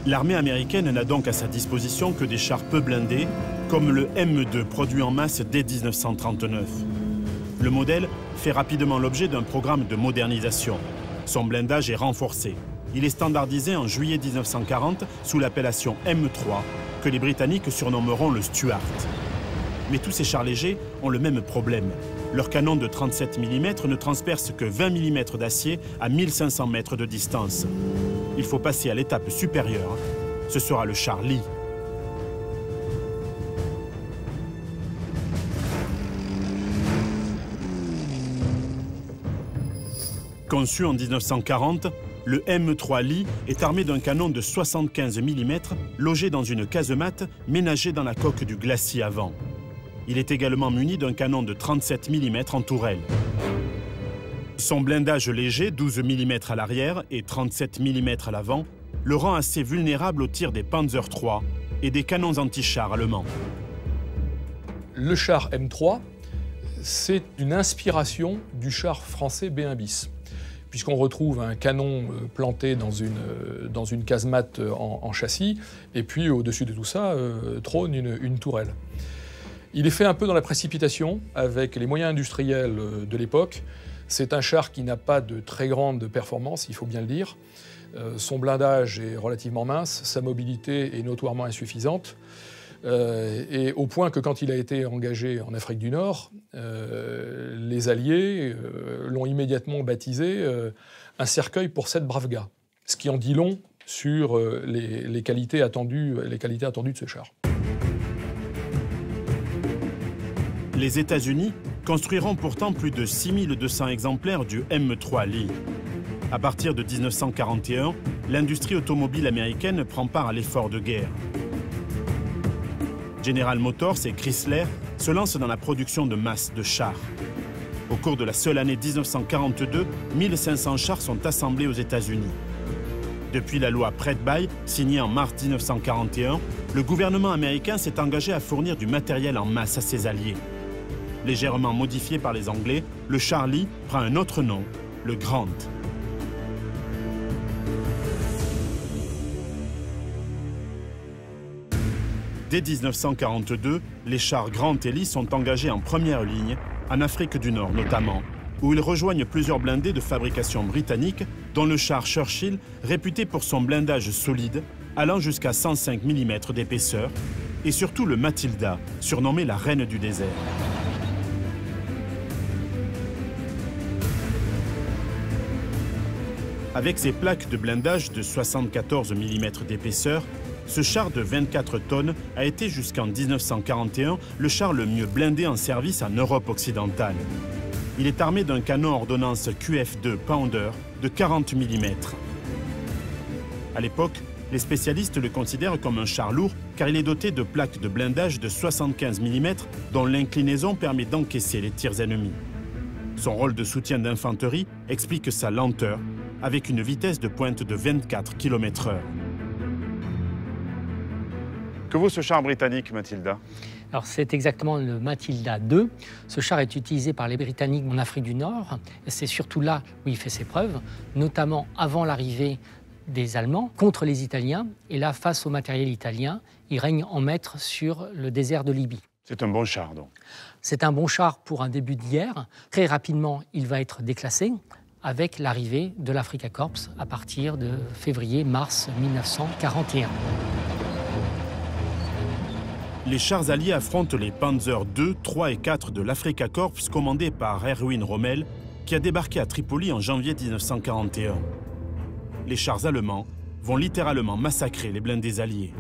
L'armée américaine n'a donc à sa disposition que des chars peu blindés, comme le M2 produit en masse dès 1939. Le modèle fait rapidement l'objet d'un programme de modernisation. Son blindage est renforcé. Il est standardisé en juillet 1940 sous l'appellation M3, que les Britanniques surnommeront le Stuart. Mais tous ces chars légers ont le même problème. Leur canon de 37 mm ne transperce que 20 mm d'acier à 1500 mètres de distance. Il faut passer à l'étape supérieure. Ce sera le char Lee. Conçu en 1940, le M3 Lee est armé d'un canon de 75 mm logé dans une casemate ménagée dans la coque du glacis avant. Il est également muni d'un canon de 37 mm en tourelle. Son blindage léger, 12 mm à l'arrière et 37 mm à l'avant, le rend assez vulnérable au tir des Panzer III et des canons anti-chars allemands. Le char M3, c'est une inspiration du char français B1 bis, puisqu'on retrouve un canon planté dans une casemate en châssis, et puis au-dessus de tout ça trône une tourelle. Il est fait un peu dans la précipitation, avec les moyens industriels de l'époque. C'est un char qui n'a pas de très grande performance, il faut bien le dire. Son blindage est relativement mince, sa mobilité est notoirement insuffisante, et au point que quand il a été engagé en Afrique du Nord, les Alliés l'ont immédiatement baptisé un cercueil pour 7 braves gars, ce qui en dit long sur les qualités attendues de ce char. Les États-Unis construiront pourtant plus de 6200 exemplaires du M3 Lee. À partir de 1941, l'industrie automobile américaine prend part à l'effort de guerre. General Motors et Chrysler se lancent dans la production de masse de chars. Au cours de la seule année 1942, 1500 chars sont assemblés aux États-Unis. Depuis la loi Pratt-Bay, signée en mars 1941, le gouvernement américain s'est engagé à fournir du matériel en masse à ses alliés. Légèrement modifié par les Anglais, le char Lee prend un autre nom, le Grant. Dès 1942, les chars Grant et Lee sont engagés en première ligne, en Afrique du Nord notamment, où ils rejoignent plusieurs blindés de fabrication britannique, dont le char Churchill, réputé pour son blindage solide, allant jusqu'à 105 mm d'épaisseur, et surtout le Matilda, surnommé la reine du désert. Avec ses plaques de blindage de 74 mm d'épaisseur, ce char de 24 tonnes a été jusqu'en 1941 le char le mieux blindé en service en Europe occidentale. Il est armé d'un canon ordonnance QF2 Pounder de 40 mm. À l'époque, les spécialistes le considèrent comme un char lourd car il est doté de plaques de blindage de 75 mm dont l'inclinaison permet d'encaisser les tirs ennemis. Son rôle de soutien d'infanterie explique sa lenteur, avec une vitesse de pointe de 24 km/h. Que vaut ce char britannique, Matilda? Alors c'est exactement le Matilda II. Ce char est utilisé par les Britanniques en Afrique du Nord. Et c'est surtout là où il fait ses preuves, notamment avant l'arrivée des Allemands contre les Italiens. Et là, face au matériel italien, il règne en maître sur le désert de Libye. C'est un bon char, donc. C'est un bon char pour un début de guerre. Très rapidement, il va être déclassé. avec l'arrivée de l'Africa Corps à partir de février-mars 1941. Les chars alliés affrontent les Panzer II, 3 et 4 de l'Africa Corps commandés par Erwin Rommel, qui a débarqué à Tripoli en janvier 1941. Les chars allemands vont littéralement massacrer les blindés alliés.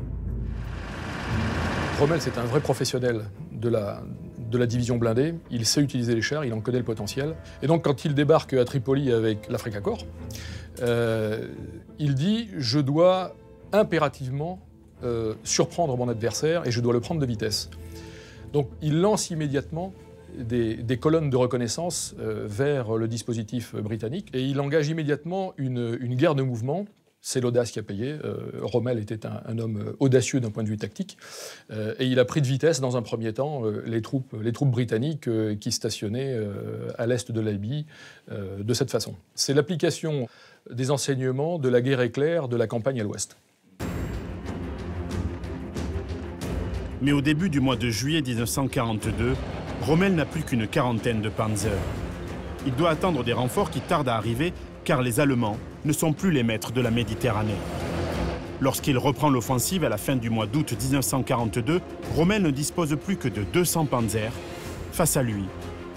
Rommel, c'est un vrai professionnel de la division blindée. Il sait utiliser les chars, il en connaît le potentiel. Et donc, quand il débarque à Tripoli avec l'Africa Corps, il dit « Je dois impérativement surprendre mon adversaire et je dois le prendre de vitesse ». Donc, il lance immédiatement des colonnes de reconnaissance vers le dispositif britannique et il engage immédiatement une guerre de mouvement. C'est l'audace qui a payé. Rommel était un homme audacieux d'un point de vue tactique. Et il a pris de vitesse, dans un premier temps, les troupes britanniques qui stationnaient à l'est de la Libye de cette façon. C'est l'application des enseignements de la guerre éclair de la campagne à l'ouest. Mais au début du mois de juillet 1942, Rommel n'a plus qu'une quarantaine de Panzer. Il doit attendre des renforts qui tardent à arriver car les Allemands ne sont plus les maîtres de la Méditerranée. Lorsqu'il reprend l'offensive à la fin du mois d'août 1942, Rommel ne dispose plus que de 200 Panzer. Face à lui,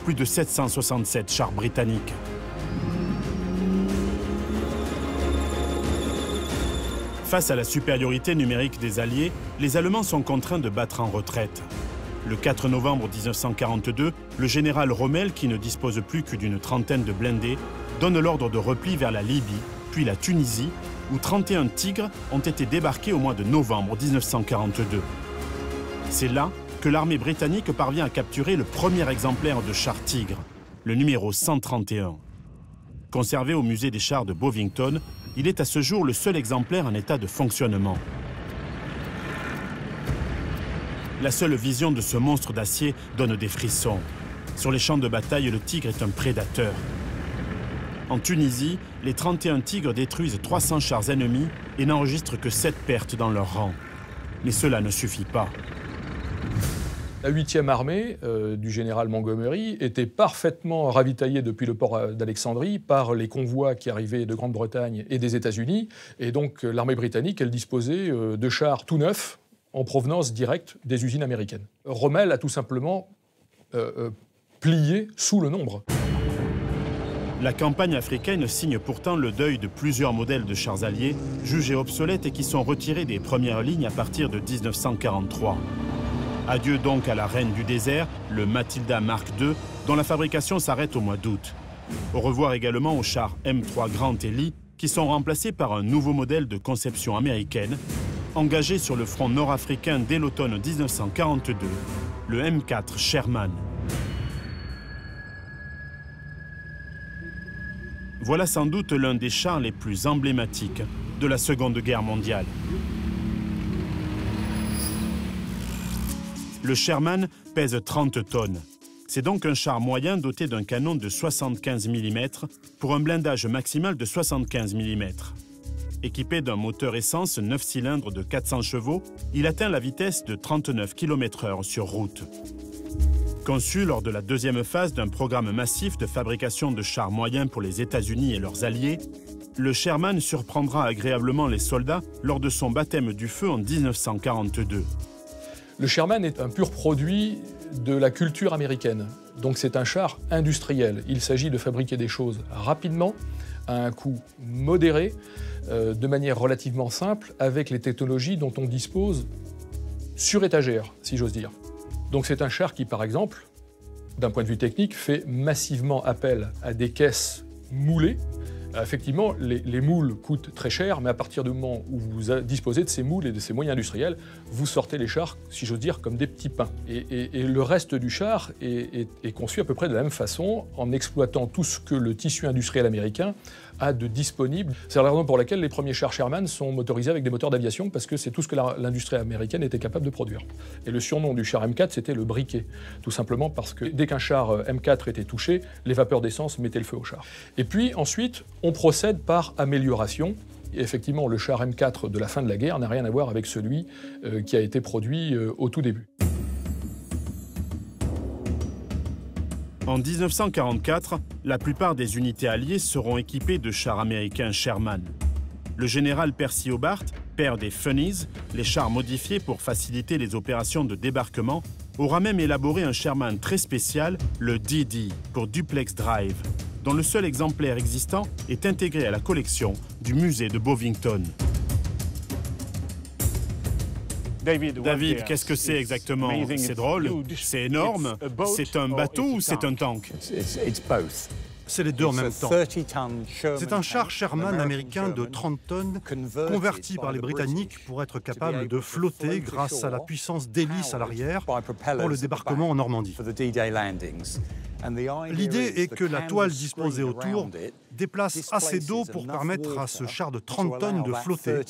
plus de 767 chars britanniques. Face à la supériorité numérique des Alliés, les Allemands sont contraints de battre en retraite. Le 4 novembre 1942, le général Rommel, qui ne dispose plus que d'une trentaine de blindés, donne l'ordre de repli vers la Libye, puis la Tunisie, où 31 Tigres ont été débarqués au mois de novembre 1942. C'est là que l'armée britannique parvient à capturer le premier exemplaire de char Tigre, le numéro 131. Conservé au musée des chars de Bovington, il est à ce jour le seul exemplaire en état de fonctionnement. La seule vision de ce monstre d'acier donne des frissons. Sur les champs de bataille, le Tigre est un prédateur. En Tunisie, les 31 Tigres détruisent 300 chars ennemis et n'enregistrent que 7 pertes dans leur rang. Mais cela ne suffit pas. La 8e armée du général Montgomery était parfaitement ravitaillée depuis le port d'Alexandrie par les convois qui arrivaient de Grande-Bretagne et des États-Unis. Et donc l'armée britannique, elle disposait de chars tout neufs en provenance directe des usines américaines. Rommel a tout simplement plié sous le nombre. La campagne africaine signe pourtant le deuil de plusieurs modèles de chars alliés, jugés obsolètes et qui sont retirés des premières lignes à partir de 1943. Adieu donc à la reine du désert, le Matilda Mark II, dont la fabrication s'arrête au mois d'août. Au revoir également aux chars M3 Grant et Lee, qui sont remplacés par un nouveau modèle de conception américaine, engagé sur le front nord-africain dès l'automne 1942, le M4 Sherman. Voilà sans doute l'un des chars les plus emblématiques de la Seconde Guerre mondiale. Le Sherman pèse 30 tonnes. C'est donc un char moyen doté d'un canon de 75 mm pour un blindage maximal de 75 mm. Équipé d'un moteur essence 9 cylindres de 400 chevaux, il atteint la vitesse de 39 km/h sur route. Conçu lors de la deuxième phase d'un programme massif de fabrication de chars moyens pour les États-Unis et leurs alliés, le Sherman surprendra agréablement les soldats lors de son baptême du feu en 1942. Le Sherman est un pur produit de la culture américaine. Donc c'est un char industriel. Il s'agit de fabriquer des choses rapidement, à un coût modéré, de manière relativement simple, avec les technologies dont on dispose sur étagère, si j'ose dire. Donc c'est un char qui, par exemple, d'un point de vue technique, fait massivement appel à des caisses moulées. Effectivement, les moules coûtent très cher, mais à partir du moment où vous disposez de ces moules et de ces moyens industriels, vous sortez les chars, si j'ose dire, comme des petits pains. Et le reste du char est conçu à peu près de la même façon, en exploitant tout ce que le tissu industriel américain a de disponible. C'est la raison pour laquelle les premiers chars Sherman sont motorisés avec des moteurs d'aviation, parce que c'est tout ce que l'industrie américaine était capable de produire. Et le surnom du char M4, c'était le briquet, tout simplement parce que dès qu'un char M4 était touché, les vapeurs d'essence mettaient le feu au char. Et puis ensuite, on procède par amélioration. Et effectivement, le char M4 de la fin de la guerre n'a rien à voir avec celui qui a été produit au tout début. En En 1944, la plupart des unités alliées seront équipées de chars américains Sherman. Le général Percy Hobart, père des Funnies, les chars modifiés pour faciliter les opérations de débarquement, aura même élaboré un Sherman très spécial, le DD, pour Duplex Drive, dont le seul exemplaire existant est intégré à la collection du musée de Bovington. David, qu'est-ce que c'est exactement? C'est drôle? C'est énorme? C'est un bateau ou c'est un tank? C'est les deux en même temps. C'est un char Sherman américain de 30 tonnes, converti par les Britanniques pour être capable de flotter grâce à la puissance d'hélice à l'arrière pour le débarquement en Normandie. L'idée est que la toile disposée autour déplace assez d'eau pour permettre à ce char de 30 tonnes de flotter.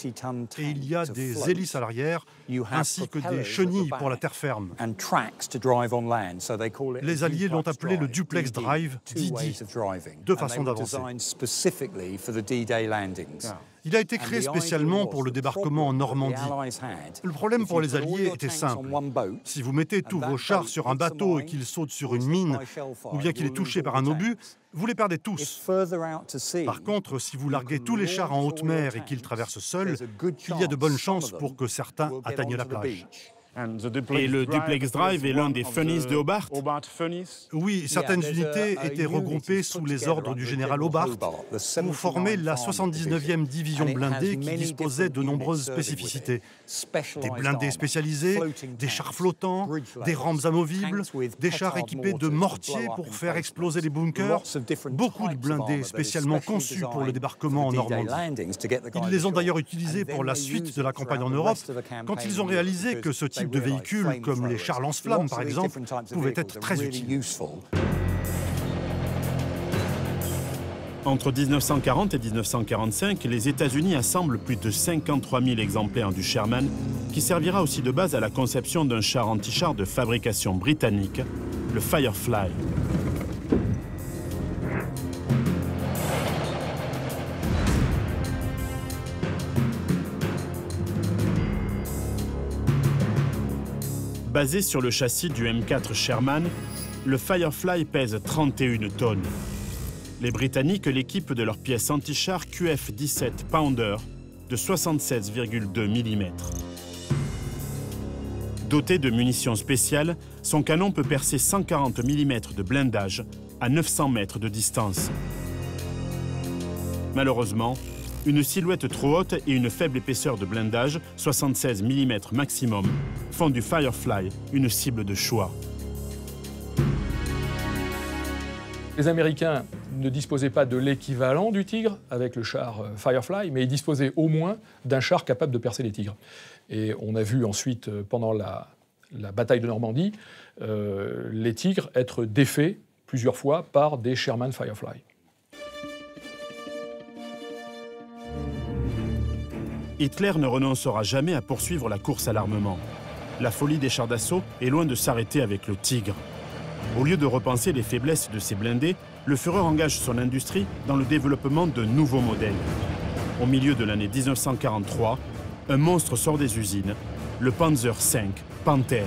Et il y a des hélices à l'arrière, ainsi que des chenilles pour la terre ferme. Les Alliés l'ont appelé le Duplex Drive, DD, deux façons d'avancer. Il a été créé spécialement pour le débarquement en Normandie. Le problème pour les Alliés était simple. Si vous mettez tous vos chars sur un bateau et qu'il saute sur une mine, ou bien qu'il est touché par un obus, vous les perdez tous. Par contre, si vous larguez tous les chars en haute mer et qu'ils traversent seuls, il y a de bonnes chances pour que certains atteignent la plage. Et le Duplex Drive est l'un des Funnies de Hobart? Oui, certaines unités étaient regroupées sous les ordres du général Hobart pour former la 79e division blindée qui disposait de nombreuses spécificités. Des blindés spécialisés, des chars flottants, des rampes amovibles, des chars équipés de mortiers pour faire exploser les bunkers, beaucoup de blindés spécialement conçus pour le débarquement en Normandie. Ils les ont d'ailleurs utilisés pour la suite de la campagne en Europe, quand ils ont réalisé que ce type de véhicules, comme les chars lance-flammes par exemple, pouvaient être très utiles. Entre 1940 et 1945, les États-Unis assemblent plus de 53 000 exemplaires du Sherman, qui servira aussi de base à la conception d'un char anti-char de fabrication britannique, le Firefly. Basé sur le châssis du M4 Sherman, le Firefly pèse 31 tonnes. Les Britanniques l'équipent de leur pièce anti-char QF-17 Pounder de 76,2 mm. Doté de munitions spéciales, son canon peut percer 140 mm de blindage à 900 mètres de distance. Malheureusement, une silhouette trop haute et une faible épaisseur de blindage, 76 mm maximum, font du Firefly une cible de choix. Les Américains ne disposaient pas de l'équivalent du Tigre avec le char Firefly, mais ils disposaient au moins d'un char capable de percer les Tigres. Et on a vu ensuite, pendant la bataille de Normandie, les Tigres être défaits plusieurs fois par des Sherman Firefly. Hitler ne renoncera jamais à poursuivre la course à l'armement. La folie des chars d'assaut est loin de s'arrêter avec le Tigre. Au lieu de repenser les faiblesses de ses blindés, le Führer engage son industrie dans le développement de nouveaux modèles. Au milieu de l'année 1943, un monstre sort des usines, le Panzer V Panther.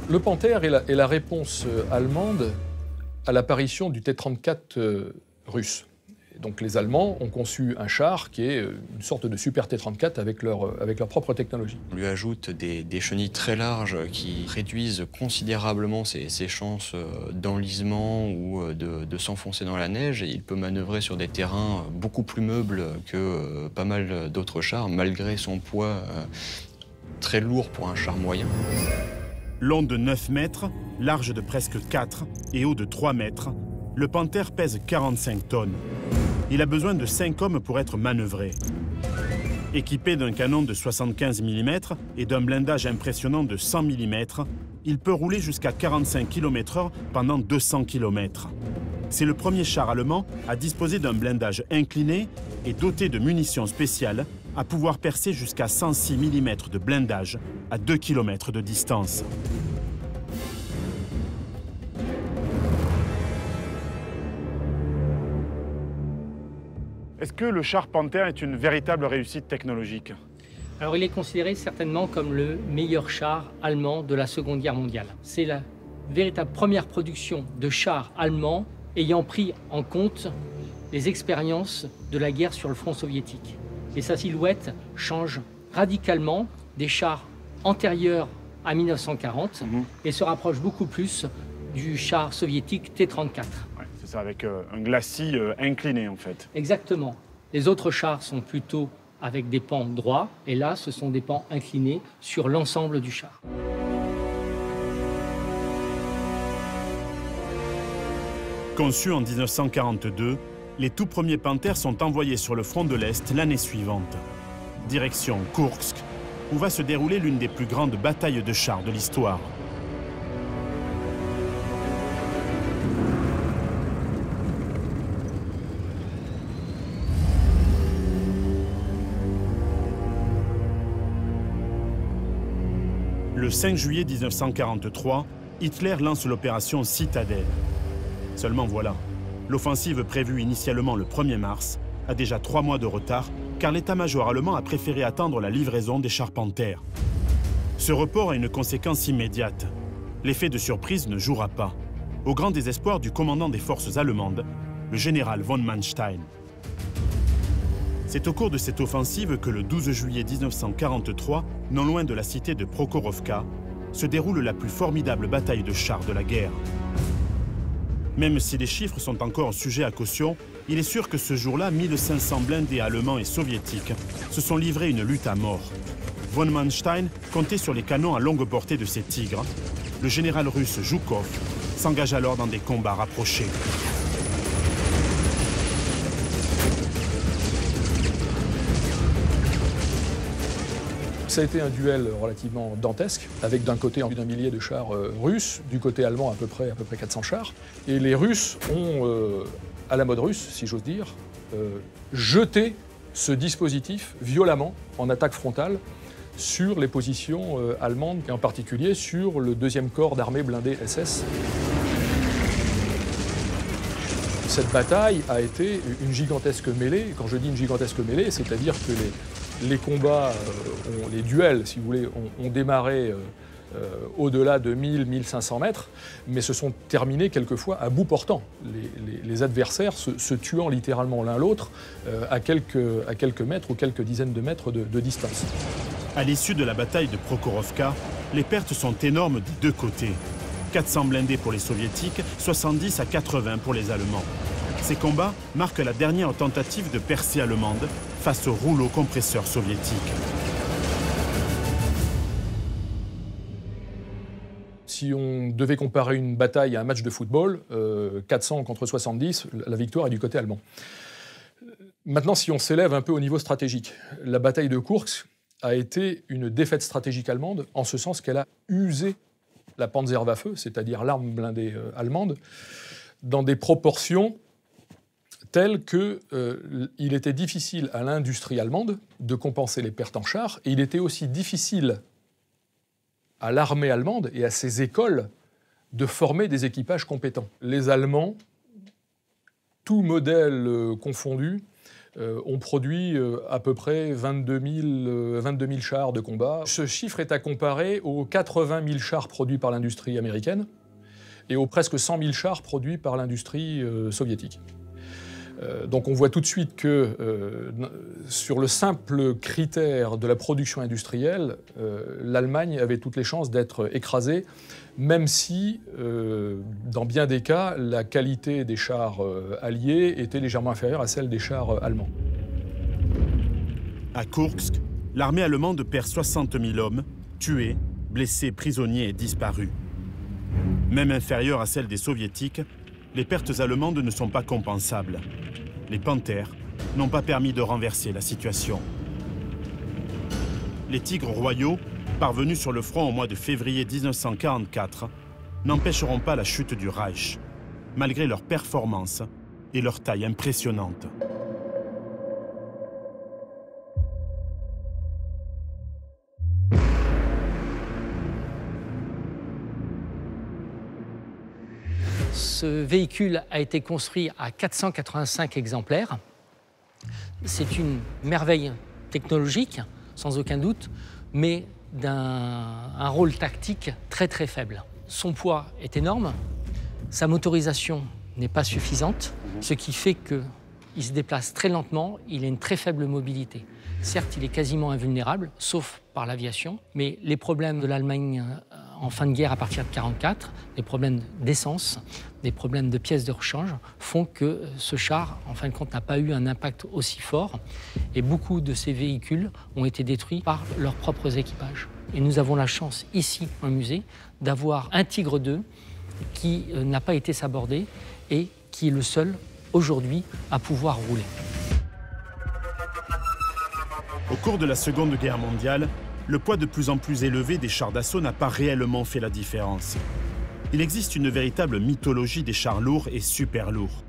Le Panther est la réponse allemande à l'apparition du T-34 russe. Et donc les Allemands ont conçu un char qui est une sorte de super T-34 avec leur propre technologie. On lui ajoute des chenilles très larges qui réduisent considérablement ses chances d'enlisement ou de s'enfoncer dans la neige. Et il peut manœuvrer sur des terrains beaucoup plus meubles que pas mal d'autres chars, malgré son poids très lourd pour un char moyen. Long de 9 mètres, large de presque 4 et haut de 3 mètres, le Panther pèse 45 tonnes. Il a besoin de 5 hommes pour être manœuvré. Équipé d'un canon de 75 mm et d'un blindage impressionnant de 100 mm, il peut rouler jusqu'à 45 km/h pendant 200 km. C'est le premier char allemand à disposer d'un blindage incliné et doté de munitions spéciales à pouvoir percer jusqu'à 106 mm de blindage à 2 km de distance. Est-ce que le char Panther est une véritable réussite technologique? Alors il est considéré certainement comme le meilleur char allemand de la Seconde Guerre mondiale. C'est la véritable première production de chars allemands ayant pris en compte les expériences de la guerre sur le front soviétique. Et sa silhouette change radicalement des chars antérieurs à 1940 et se rapproche beaucoup plus du char soviétique T-34. Ouais, c'est ça, avec un glacis incliné en fait. Exactement. Les autres chars sont plutôt avec des pans droits, et là, ce sont des pans inclinés sur l'ensemble du char. Conçus en 1942, les tout premiers Panthers sont envoyés sur le front de l'Est l'année suivante. Direction Koursk, où va se dérouler l'une des plus grandes batailles de chars de l'histoire. Le 5 juillet 1943, Hitler lance l'opération Citadelle. Seulement voilà, l'offensive prévue initialement le 1er mars a déjà 3 mois de retard, car l'état-major allemand a préféré attendre la livraison des chars Panther. Ce report a une conséquence immédiate. L'effet de surprise ne jouera pas, au grand désespoir du commandant des forces allemandes, le général von Manstein. C'est au cours de cette offensive que le 12 juillet 1943, non loin de la cité de Prokhorovka, se déroule la plus formidable bataille de chars de la guerre. Même si les chiffres sont encore sujets à caution, il est sûr que ce jour-là, 1500 blindés allemands et soviétiques se sont livrés une lutte à mort. Von Manstein comptait sur les canons à longue portée de ses Tigres. Le général russe Zhukov s'engage alors dans des combats rapprochés. Ça a été un duel relativement dantesque, avec d'un côté plus d'un millier de chars russes, du côté allemand à peu près 400 chars. Et les Russes ont, à la mode russe, si j'ose dire, jeté ce dispositif violemment en attaque frontale sur les positions allemandes, et en particulier sur le 2e corps d'armée blindée SS. Cette bataille a été une gigantesque mêlée. Quand je dis une gigantesque mêlée, c'est-à-dire que les combats, les duels, si vous voulez, ont démarré au-delà de 1000-1500 mètres, mais se sont terminés quelquefois à bout portant. Les adversaires se tuant littéralement l'un l'autre à quelques mètres ou quelques dizaines de mètres de distance. À l'issue de la bataille de Prokhorovka, les pertes sont énormes des deux côtés. 400 blindés pour les soviétiques, 70 à 80 pour les Allemands. Ces combats marquent la dernière tentative de percée allemande face au rouleau compresseur soviétique. Si on devait comparer une bataille à un match de football, 400 contre 70, la victoire est du côté allemand. Maintenant, si on s'élève un peu au niveau stratégique, la bataille de Koursk a été une défaite stratégique allemande, en ce sens qu'elle a usé la Panzerwaffe, c'est-à-dire l'arme blindée allemande, dans des proportions telles qu'il était difficile à l'industrie allemande de compenser les pertes en chars, et il était aussi difficile à l'armée allemande et à ses écoles de former des équipages compétents. Les Allemands, tous modèles confondus, ont produit à peu près 22 000 chars de combat. Ce chiffre est à comparer aux 80 000 chars produits par l'industrie américaine et aux presque 100 000 chars produits par l'industrie soviétique. Donc on voit tout de suite que sur le simple critère de la production industrielle, l'Allemagne avait toutes les chances d'être écrasée, même si, dans bien des cas, la qualité des chars alliés était légèrement inférieure à celle des chars allemands. À Koursk, l'armée allemande perd 60 000 hommes, tués, blessés, prisonniers et disparus. Même inférieure à celle des soviétiques, les pertes allemandes ne sont pas compensables. Les Panthers n'ont pas permis de renverser la situation. Les Tigres royaux, parvenus sur le front au mois de février 1944, n'empêcheront pas la chute du Reich, malgré leur performance et leur taille impressionnante. Ce véhicule a été construit à 485 exemplaires. C'est une merveille technologique, sans aucun doute, mais d'un rôle tactique très très faible. Son poids est énorme, sa motorisation n'est pas suffisante, ce qui fait qu'il se déplace très lentement, il a une très faible mobilité. Certes, il est quasiment invulnérable, sauf par l'aviation, mais les problèmes de l'Allemagne en fin de guerre à partir de 1944, des problèmes d'essence, des problèmes de pièces de rechange, font que ce char, en fin de compte, n'a pas eu un impact aussi fort. Et beaucoup de ces véhicules ont été détruits par leurs propres équipages. Et nous avons la chance, ici, au musée, d'avoir un Tigre II qui n'a pas été sabordé et qui est le seul, aujourd'hui, à pouvoir rouler. Au cours de la Seconde Guerre mondiale, le poids de plus en plus élevé des chars d'assaut n'a pas réellement fait la différence. Il existe une véritable mythologie des chars lourds et super lourds.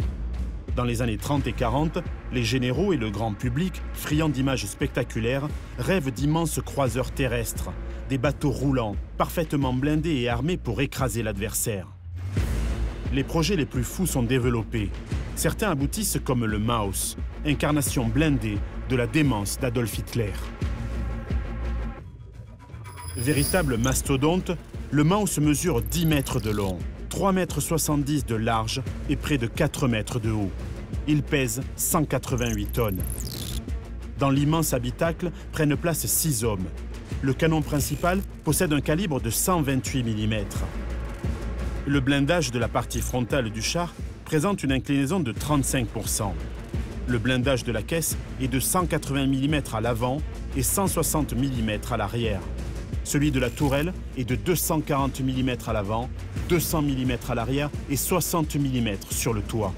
Dans les années 30 et 40, les généraux et le grand public, friands d'images spectaculaires, rêvent d'immenses croiseurs terrestres, des bateaux roulants, parfaitement blindés et armés pour écraser l'adversaire. Les projets les plus fous sont développés. Certains aboutissent comme le Maus, incarnation blindée de la démence d'Adolf Hitler. Véritable mastodonte, le Maus mesure 10 mètres de long, 3,70 m de large et près de 4 mètres de haut. Il pèse 188 tonnes. Dans l'immense habitacle prennent place 6 hommes. Le canon principal possède un calibre de 128 mm. Le blindage de la partie frontale du char présente une inclinaison de 35%. Le blindage de la caisse est de 180 mm à l'avant et 160 mm à l'arrière. Celui de la tourelle est de 240 mm à l'avant, 200 mm à l'arrière et 60 mm sur le toit.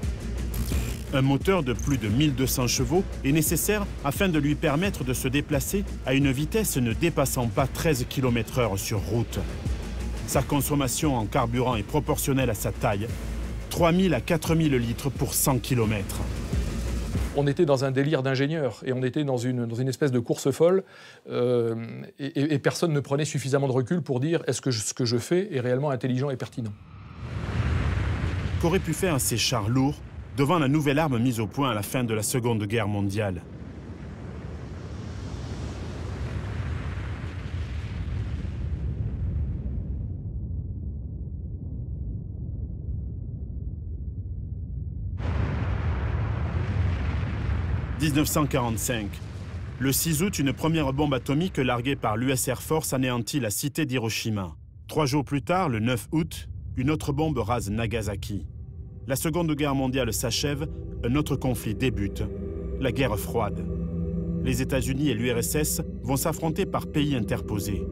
Un moteur de plus de 1200 chevaux est nécessaire afin de lui permettre de se déplacer à une vitesse ne dépassant pas 13 km/h sur route. Sa consommation en carburant est proportionnelle à sa taille, 3000 à 4000 litres pour 100 km. On était dans un délire d'ingénieur et on était dans une espèce de course folle et personne ne prenait suffisamment de recul pour dire est-ce que ce que je fais est réellement intelligent et pertinent. Qu'auraient pu faire ces chars lourds devant la nouvelle arme mise au point à la fin de la Seconde Guerre mondiale? « 1945. Le 6 août, une première bombe atomique larguée par l'US Air Force anéantit la cité d'Hiroshima. 3 jours plus tard, le 9 août, une autre bombe rase Nagasaki. La Seconde Guerre mondiale s'achève, un autre conflit débute, la guerre froide. Les États-Unis et l'URSS vont s'affronter par pays interposés.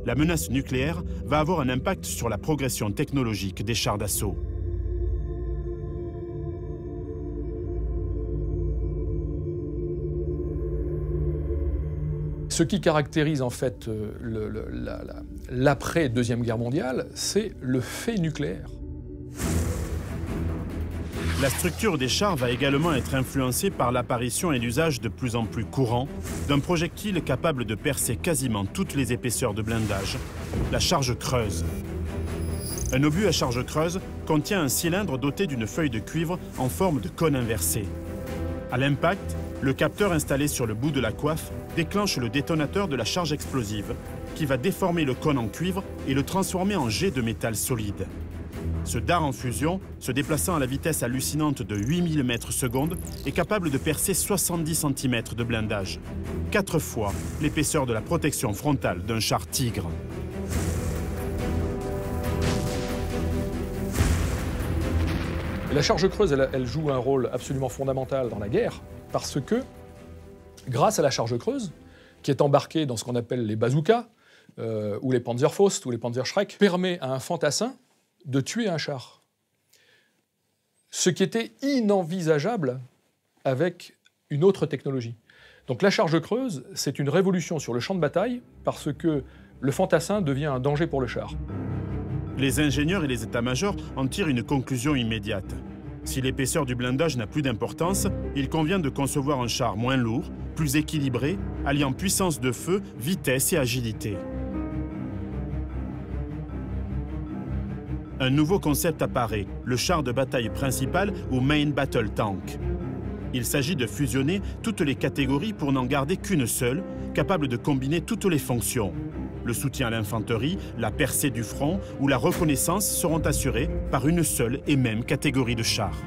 La menace nucléaire va avoir un impact sur la progression technologique des chars d'assaut. Ce qui caractérise en fait l'après-Deuxième Guerre mondiale, c'est le fait nucléaire. La structure des chars va également être influencée par l'apparition et l'usage de plus en plus courant d'un projectile capable de percer quasiment toutes les épaisseurs de blindage, la charge creuse. Un obus à charge creuse contient un cylindre doté d'une feuille de cuivre en forme de cône inversé. À l'impact, le capteur installé sur le bout de la coiffe déclenche le détonateur de la charge explosive qui va déformer le cône en cuivre et le transformer en jet de métal solide. Ce dard en fusion, se déplaçant à la vitesse hallucinante de 8000 m/s, est capable de percer 70 cm de blindage, 4 fois l'épaisseur de la protection frontale d'un char Tigre. La charge creuse, elle joue un rôle absolument fondamental dans la guerre parce que, grâce à la charge creuse, qui est embarquée dans ce qu'on appelle les bazookas, ou les Panzerfaust, ou les Panzerschreck, permet à un fantassin de tuer un char. Ce qui était inenvisageable avec une autre technologie. Donc la charge creuse, c'est une révolution sur le champ de bataille parce que le fantassin devient un danger pour le char. Les ingénieurs et les états-majors en tirent une conclusion immédiate. Si l'épaisseur du blindage n'a plus d'importance, il convient de concevoir un char moins lourd, plus équilibré, alliant puissance de feu, vitesse et agilité. Un nouveau concept apparaît, le char de bataille principal ou Main Battle Tank. Il s'agit de fusionner toutes les catégories pour n'en garder qu'une seule, capable de combiner toutes les fonctions. Le soutien à l'infanterie, la percée du front ou la reconnaissance seront assurés par une seule et même catégorie de chars.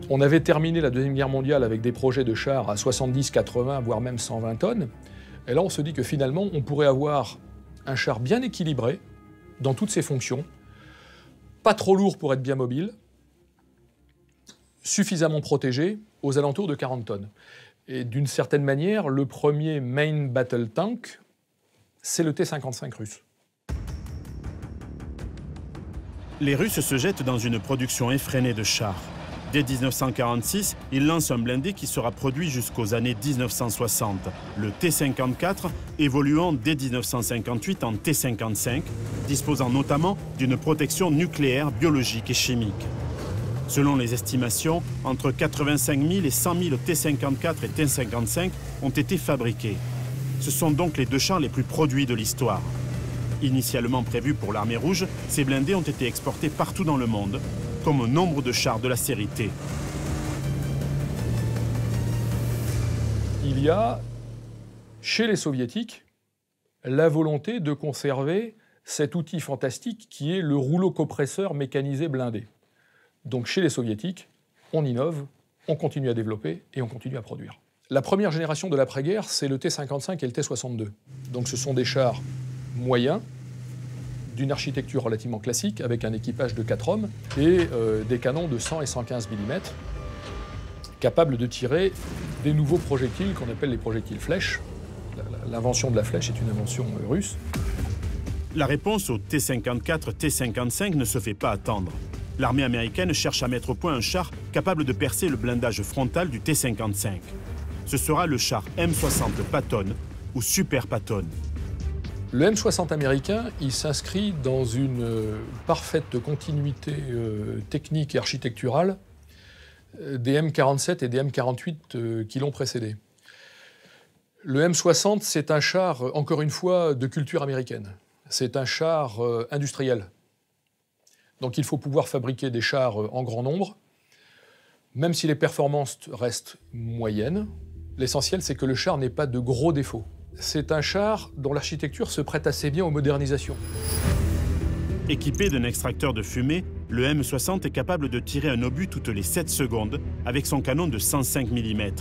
On avait terminé la Deuxième Guerre mondiale avec des projets de chars à 70, 80, voire même 120 tonnes. Et là, on se dit que finalement, on pourrait avoir un char bien équilibré dans toutes ses fonctions, pas trop lourd pour être bien mobile, suffisamment protégé, aux alentours de 40 tonnes. Et d'une certaine manière, le premier main battle tank, c'est le T-55 russe. Les Russes se jettent dans une production effrénée de chars. Dès 1946, ils lancent un blindé qui sera produit jusqu'aux années 1960, le T-54, évoluant dès 1958 en T-55, disposant notamment d'une protection nucléaire, biologique et chimique. Selon les estimations, entre 85 000 et 100 000 T-54 et T-55 ont été fabriqués. Ce sont donc les deux chars les plus produits de l'histoire. Initialement prévus pour l'armée rouge, ces blindés ont été exportés partout dans le monde, comme nombre de chars de la série T. Il y a, chez les soviétiques, la volonté de conserver cet outil fantastique qui est le rouleau compresseur mécanisé blindé. Donc chez les soviétiques, on innove, on continue à développer et on continue à produire. La première génération de l'après-guerre, c'est le T-55 et le T-62. Donc ce sont des chars moyens, d'une architecture relativement classique, avec un équipage de 4 hommes et des canons de 100 et 115 mm, capables de tirer des nouveaux projectiles qu'on appelle les projectiles flèches. L'invention de la flèche est une invention russe. La réponse au T-54, T-55 ne se fait pas attendre. L'armée américaine cherche à mettre au point un char capable de percer le blindage frontal du T-55. Ce sera le char M60 Patton ou Super Patton. Le M60 américain, il s'inscrit dans une parfaite continuité technique et architecturale des M47 et des M48 qui l'ont précédé. Le M60, c'est un char, encore une fois, de culture américaine. C'est un char industriel. Donc il faut pouvoir fabriquer des chars en grand nombre. Même si les performances restent moyennes, l'essentiel, c'est que le char n'ait pas de gros défauts. C'est un char dont l'architecture se prête assez bien aux modernisations. Équipé d'un extracteur de fumée, le M60 est capable de tirer un obus toutes les 7 secondes avec son canon de 105 mm.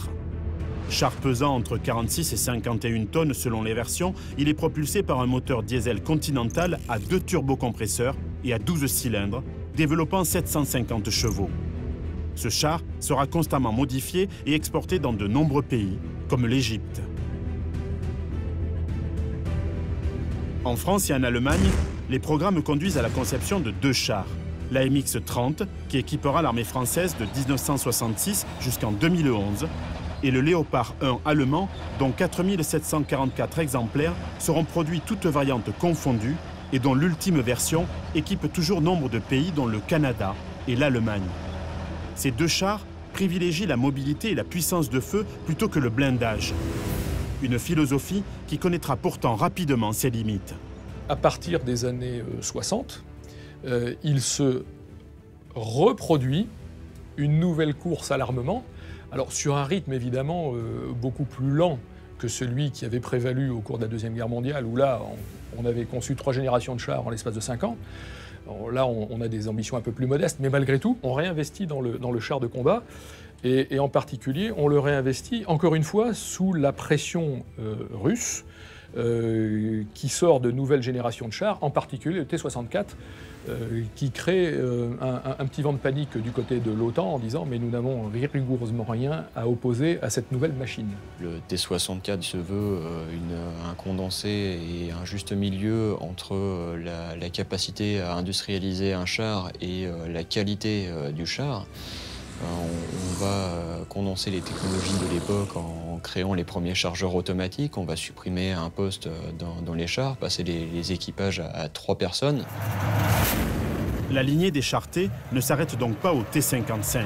Char pesant entre 46 et 51 tonnes selon les versions, il est propulsé par un moteur diesel Continental à 2 turbocompresseurs et à 12 cylindres, développant 750 chevaux. Ce char sera constamment modifié et exporté dans de nombreux pays, comme l'Égypte. En France et en Allemagne, les programmes conduisent à la conception de 2 chars. La MX-30, qui équipera l'armée française de 1966 jusqu'en 2011, et le Léopard 1 allemand, dont 4 744 exemplaires seront produits toutes variantes confondues et dont l'ultime version équipe toujours nombre de pays dont le Canada et l'Allemagne. Ces 2 chars privilégient la mobilité et la puissance de feu plutôt que le blindage. Une philosophie qui connaîtra pourtant rapidement ses limites. À partir des années 60, il se reproduit une nouvelle course à l'armement, alors sur un rythme évidemment beaucoup plus lent que celui qui avait prévalu au cours de la Deuxième Guerre mondiale, où là on avait conçu 3 générations de chars en l'espace de 5 ans. Alors là on a des ambitions un peu plus modestes, mais malgré tout, on réinvestit dans le char de combat. Et en particulier, on le réinvestit, encore une fois, sous la pression russe qui sort de nouvelles générations de chars, en particulier le T-64, qui crée un petit vent de panique du côté de l'OTAN en disant « mais nous n'avons rigoureusement rien à opposer à cette nouvelle machine ». Le T-64 se veut un condensé et un juste milieu entre la capacité à industrialiser un char et la qualité du char. On va condenser les technologies de l'époque en créant les premiers chargeurs automatiques. On va supprimer un poste dans les chars, passer les équipages à 3 personnes. La lignée des chars T ne s'arrête donc pas au T-55.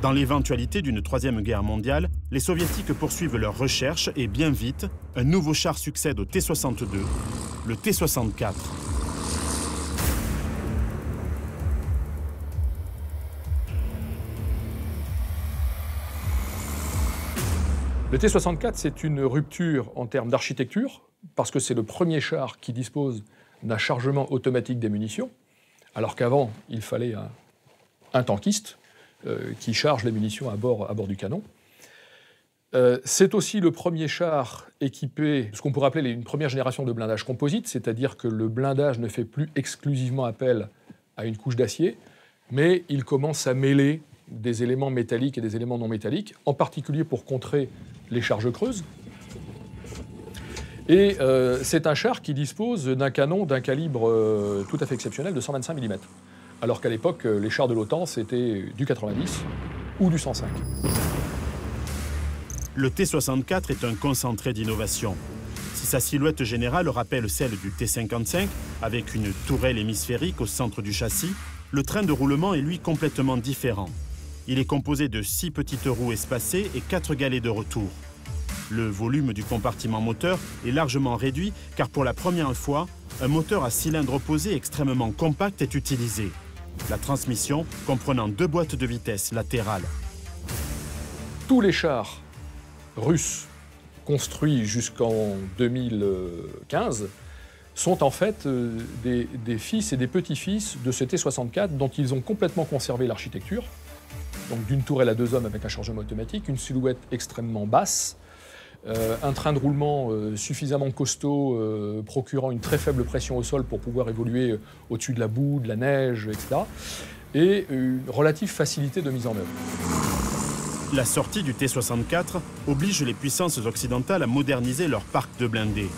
Dans l'éventualité d'une 3e guerre mondiale, les soviétiques poursuivent leurs recherches et bien vite, un nouveau char succède au T-62, le T-64. Le T-64, c'est une rupture en termes d'architecture, parce que c'est le premier char qui dispose d'un chargement automatique des munitions, alors qu'avant, il fallait un tankiste qui charge les munitions à bord du canon. C'est aussi le premier char équipé, ce qu'on pourrait appeler une première génération de blindage composite, c'est-à-dire que le blindage ne fait plus exclusivement appel à une couche d'acier, mais il commence à mêler des éléments métalliques et des éléments non métalliques, en particulier pour contrer les charges creuses. Et c'est un char qui dispose d'un canon d'un calibre tout à fait exceptionnel de 125 mm, alors qu'à l'époque, les chars de l'OTAN, c'était du 90 ou du 105. Le T-64 est un concentré d'innovation. Si sa silhouette générale rappelle celle du T-55, avec une tourelle hémisphérique au centre du châssis, le train de roulement est lui complètement différent. Il est composé de 6 petites roues espacées et 4 galets de retour. Le volume du compartiment moteur est largement réduit car pour la première fois, un moteur à cylindre opposé extrêmement compact est utilisé. La transmission comprenant 2 boîtes de vitesse latérales. Tous les chars russes construits jusqu'en 2015 sont en fait des fils et des petits-fils de ce T-64 dont ils ont complètement conservé l'architecture. Donc d'une tourelle à 2 hommes avec un chargement automatique, une silhouette extrêmement basse, un train de roulement suffisamment costaud, procurant une très faible pression au sol pour pouvoir évoluer au-dessus de la boue, de la neige, etc. Et une relative facilité de mise en œuvre. La sortie du T-64 oblige les puissances occidentales à moderniser leur parc de blindés.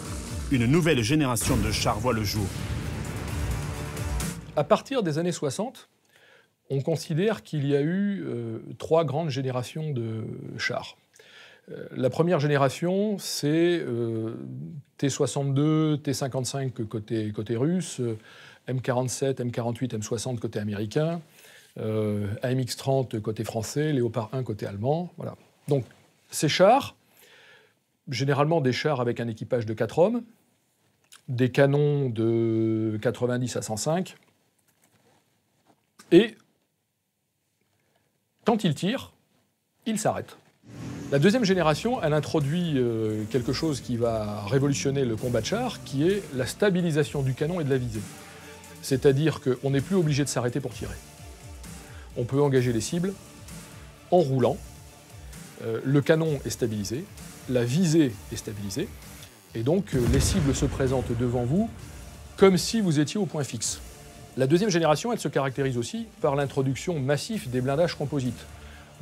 Une nouvelle génération de chars voit le jour. À partir des années 60, on considère qu'il y a eu 3 grandes générations de chars. La première génération, c'est T-62, T-55 côté russe, M47, M48, M60 côté américain, AMX-30 côté français, Léopard 1 côté allemand. Voilà. Donc ces chars, généralement des chars avec un équipage de 4 hommes, des canons de 90 à 105, et quand ils tirent, ils s'arrêtent. La deuxième génération, elle introduit quelque chose qui va révolutionner le combat de char, qui est la stabilisation du canon et de la visée. C'est-à-dire qu'on n'est plus obligé de s'arrêter pour tirer. On peut engager les cibles en roulant, le canon est stabilisé, la visée est stabilisée, et donc les cibles se présentent devant vous comme si vous étiez au point fixe. La deuxième génération, elle se caractérise aussi par l'introduction massive des blindages composites.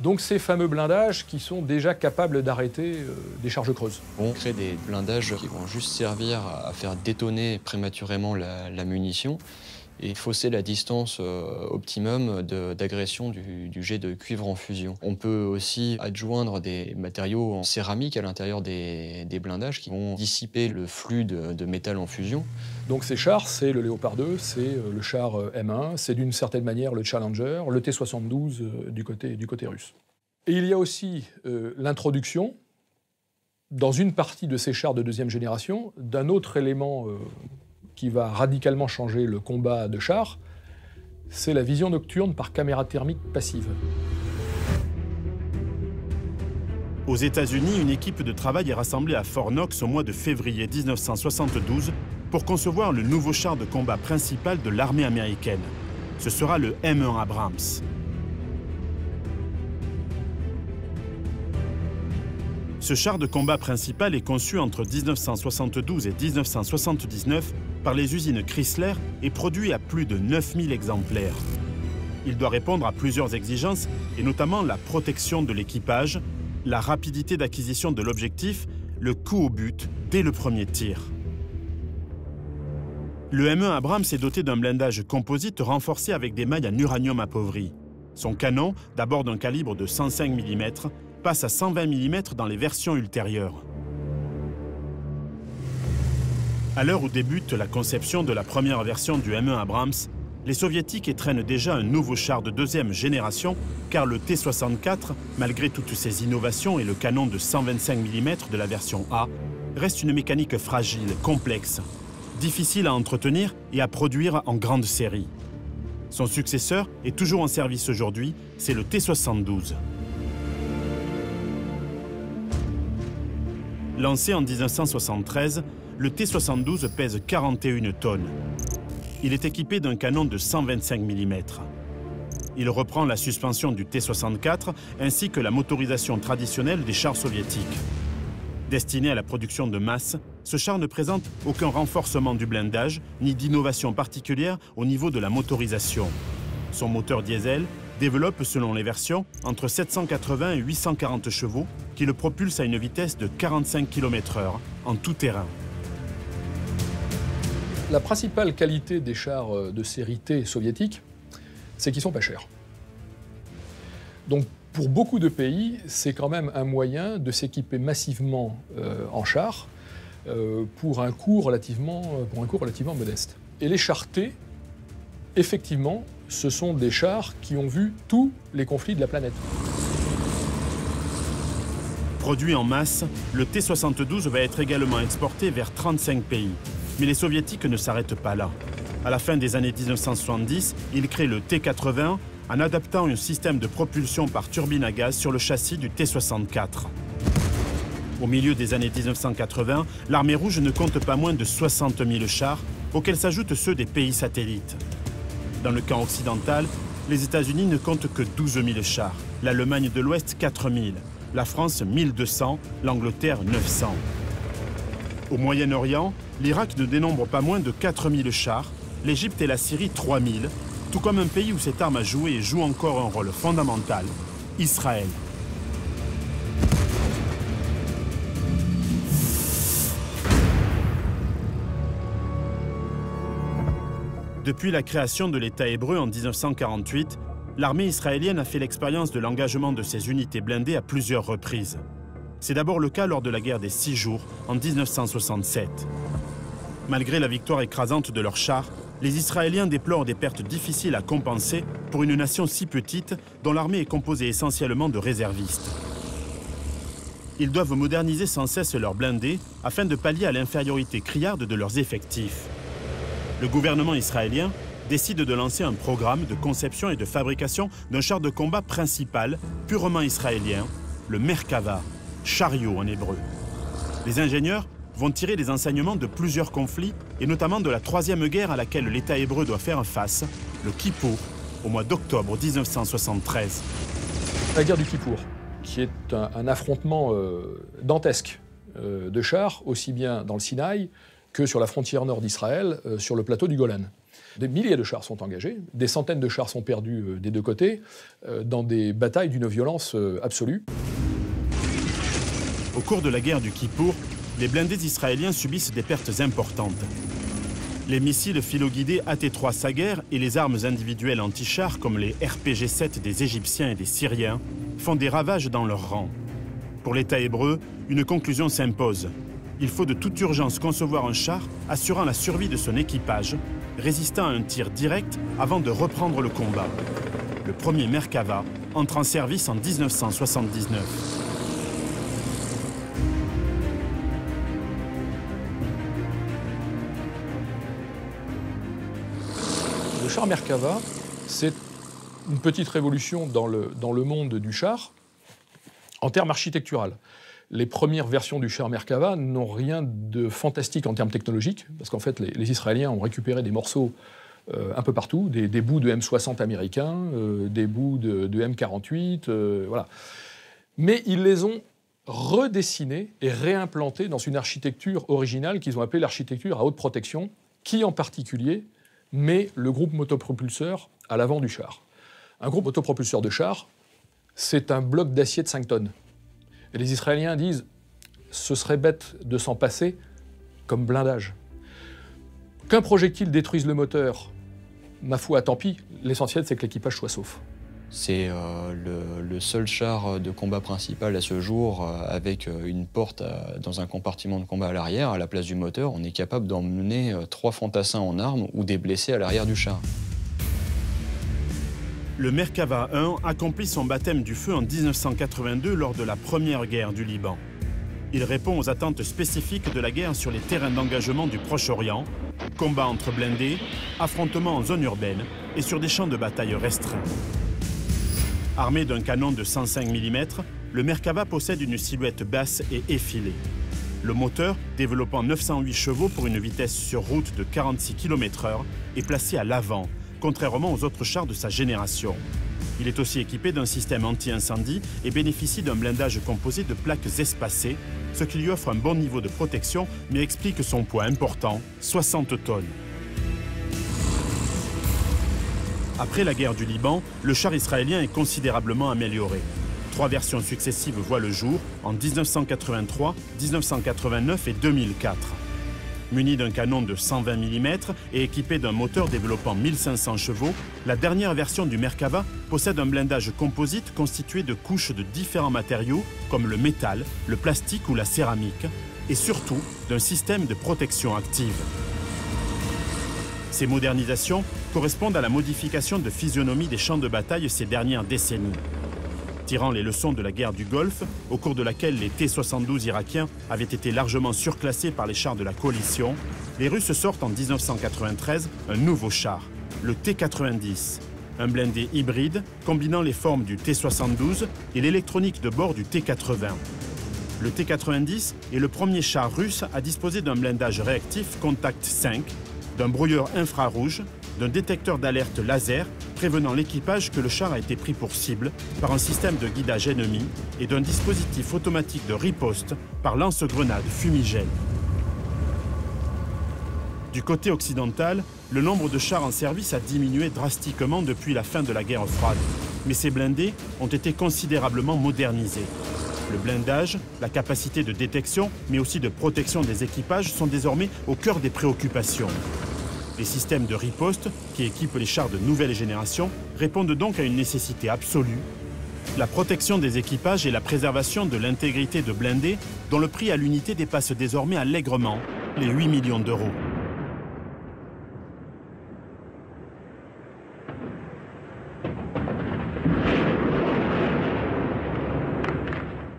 Donc ces fameux blindages qui sont déjà capables d'arrêter des charges creuses. On crée des blindages qui vont juste servir à faire détonner prématurément la munition et fausser la distance optimum d'agression du jet de cuivre en fusion. On peut aussi adjoindre des matériaux en céramique à l'intérieur des blindages qui vont dissiper le flux de métal en fusion. Donc ces chars, c'est le Léopard 2, c'est le char M1, c'est d'une certaine manière le Challenger, le T-72 du côté russe. Et il y a aussi l'introduction, dans une partie de ces chars de deuxième génération, d'un autre élément qui va radicalement changer le combat de chars, c'est la vision nocturne par caméra thermique passive. Aux États-Unis, une équipe de travail est rassemblée à Fort Knox au mois de février 1972 pour concevoir le nouveau char de combat principal de l'armée américaine. Ce sera le M1 Abrams. Ce char de combat principal est conçu entre 1972 et 1979 par les usines Chrysler et produit à plus de 9000 exemplaires. Il doit répondre à plusieurs exigences, et notamment la protection de l'équipage, la rapidité d'acquisition de l'objectif, le coup au but dès le premier tir. Le M1 Abrams est doté d'un blindage composite renforcé avec des mailles en uranium appauvri. Son canon, d'abord d'un calibre de 105 mm, passe à 120 mm dans les versions ultérieures. À l'heure où débute la conception de la première version du M1 Abrams, les soviétiques étrennent déjà un nouveau char de deuxième génération, car le T-64, malgré toutes ses innovations et le canon de 125 mm de la version A, reste une mécanique fragile, complexe, difficile à entretenir et à produire en grande série. Son successeur est toujours en service aujourd'hui, c'est le T-72. Lancé en 1973, le T-72 pèse 41 tonnes. Il est équipé d'un canon de 125 mm. Il reprend la suspension du T-64 ainsi que la motorisation traditionnelle des chars soviétiques. Destiné à la production de masse, ce char ne présente aucun renforcement du blindage ni d'innovation particulière au niveau de la motorisation. Son moteur diesel développe, selon les versions, entre 780 et 840 chevaux qui le propulsent à une vitesse de 45 km/h en tout terrain. La principale qualité des chars de série T soviétiques, c'est qu'ils sont pas chers. Donc pour beaucoup de pays, c'est quand même un moyen de s'équiper massivement en chars pour un coût relativement modeste. Et les chars T, effectivement, ce sont des chars qui ont vu tous les conflits de la planète. Produit en masse, le T-72 va être également exporté vers 35 pays. Mais les soviétiques ne s'arrêtent pas là. À la fin des années 1970, ils créent le T-80 en adaptant un système de propulsion par turbine à gaz sur le châssis du T-64. Au milieu des années 1980, l'armée rouge ne compte pas moins de 60 000 chars, auxquels s'ajoutent ceux des pays satellites. Dans le camp occidental, les États-Unis ne comptent que 12 000 chars, l'Allemagne de l'Ouest 4 000, la France 1 200, l'Angleterre 900. Au Moyen-Orient, l'Irak ne dénombre pas moins de 4 000 chars, l'Égypte et la Syrie 3 000, tout comme un pays où cette arme a joué et joue encore un rôle fondamental, Israël. Depuis la création de l'État hébreu en 1948, l'armée israélienne a fait l'expérience de l'engagement de ses unités blindées à plusieurs reprises. C'est d'abord le cas lors de la guerre des 6 jours en 1967. Malgré la victoire écrasante de leurs chars, les Israéliens déplorent des pertes difficiles à compenser pour une nation si petite dont l'armée est composée essentiellement de réservistes. Ils doivent moderniser sans cesse leurs blindés afin de pallier à l'infériorité criarde de leurs effectifs. Le gouvernement israélien décide de lancer un programme de conception et de fabrication d'un char de combat principal, purement israélien, le Merkava, chariot en hébreu. Les ingénieurs vont tirer les enseignements de plusieurs conflits, et notamment de la troisième guerre à laquelle l'État hébreu doit faire face, le Kippour, au mois d'octobre 1973. La guerre du Kippour, qui est un affrontement dantesque de chars, aussi bien dans le Sinaï que sur la frontière nord d'Israël, sur le plateau du Golan. Des milliers de chars sont engagés, des centaines de chars sont perdus des deux côtés, dans des batailles d'une violence absolue. Au cours de la guerre du Kippour, les blindés israéliens subissent des pertes importantes. Les missiles filoguidés AT-3 Sager et les armes individuelles anti-chars comme les RPG-7 des Égyptiens et des Syriens font des ravages dans leurs rangs. Pour l'État hébreu, une conclusion s'impose. Il faut de toute urgence concevoir un char assurant la survie de son équipage, résistant à un tir direct avant de reprendre le combat. Le premier Merkava entre en service en 1979. Le char Merkava, c'est une petite révolution dans le monde du char en termes architectural. Les premières versions du char Merkava n'ont rien de fantastique en termes technologiques, parce qu'en fait, les Israéliens ont récupéré des morceaux un peu partout, des bouts de M60 américains, des bouts de M48, voilà. Mais ils les ont redessinés et réimplantés dans une architecture originale qu'ils ont appelée l'architecture à haute protection, qui en particulier met le groupe motopropulseur à l'avant du char. Un groupe motopropulseur de char, c'est un bloc d'acier de 5 tonnes. Et les Israéliens disent « ce serait bête de s'en passer comme blindage ». Qu'un projectile détruise le moteur, ma foi, tant pis, l'essentiel c'est que l'équipage soit sauf. C'est le seul char de combat principal à ce jour avec une porte dans un compartiment de combat à l'arrière, à la place du moteur. On est capable d'emmener 3 fantassins en armes ou des blessés à l'arrière du char. Le Merkava 1 accomplit son baptême du feu en 1982 lors de la première guerre du Liban. Il répond aux attentes spécifiques de la guerre sur les terrains d'engagement du Proche-Orient, combats entre blindés, affrontements en zone urbaine et sur des champs de bataille restreints. Armé d'un canon de 105 mm, le Merkava possède une silhouette basse et effilée. Le moteur, développant 908 chevaux pour une vitesse sur route de 46 km/h, est placé à l'avant, contrairement aux autres chars de sa génération. Il est aussi équipé d'un système anti-incendie et bénéficie d'un blindage composé de plaques espacées, ce qui lui offre un bon niveau de protection, mais explique son poids important, 60 tonnes. Après la guerre du Liban, le char israélien est considérablement amélioré. 3 versions successives voient le jour en 1983, 1989 et 2004. Muni d'un canon de 120 mm et équipé d'un moteur développant 1500 chevaux, la dernière version du Merkava possède un blindage composite constitué de couches de différents matériaux comme le métal, le plastique ou la céramique, et surtout d'un système de protection active. Ces modernisations correspondent à la modification de physionomie des champs de bataille ces dernières décennies. Tirant les leçons de la guerre du Golfe, au cours de laquelle les T-72 irakiens avaient été largement surclassés par les chars de la coalition, les Russes sortent en 1993 un nouveau char, le T-90, un blindé hybride combinant les formes du T-72 et l'électronique de bord du T-80. Le T-90 est le premier char russe à disposer d'un blindage réactif Contact 5, d'un brouilleur infrarouge, d'un détecteur d'alerte laser prévenant l'équipage que le char a été pris pour cible par un système de guidage ennemi et d'un dispositif automatique de riposte par lance-grenades fumigène. Du côté occidental, le nombre de chars en service a diminué drastiquement depuis la fin de la guerre froide, mais ces blindés ont été considérablement modernisés. Le blindage, la capacité de détection, mais aussi de protection des équipages sont désormais au cœur des préoccupations. Les systèmes de riposte, qui équipent les chars de nouvelle génération, répondent donc à une nécessité absolue, la protection des équipages et la préservation de l'intégrité de blindés, dont le prix à l'unité dépasse désormais allègrement les 8 millions d'euros.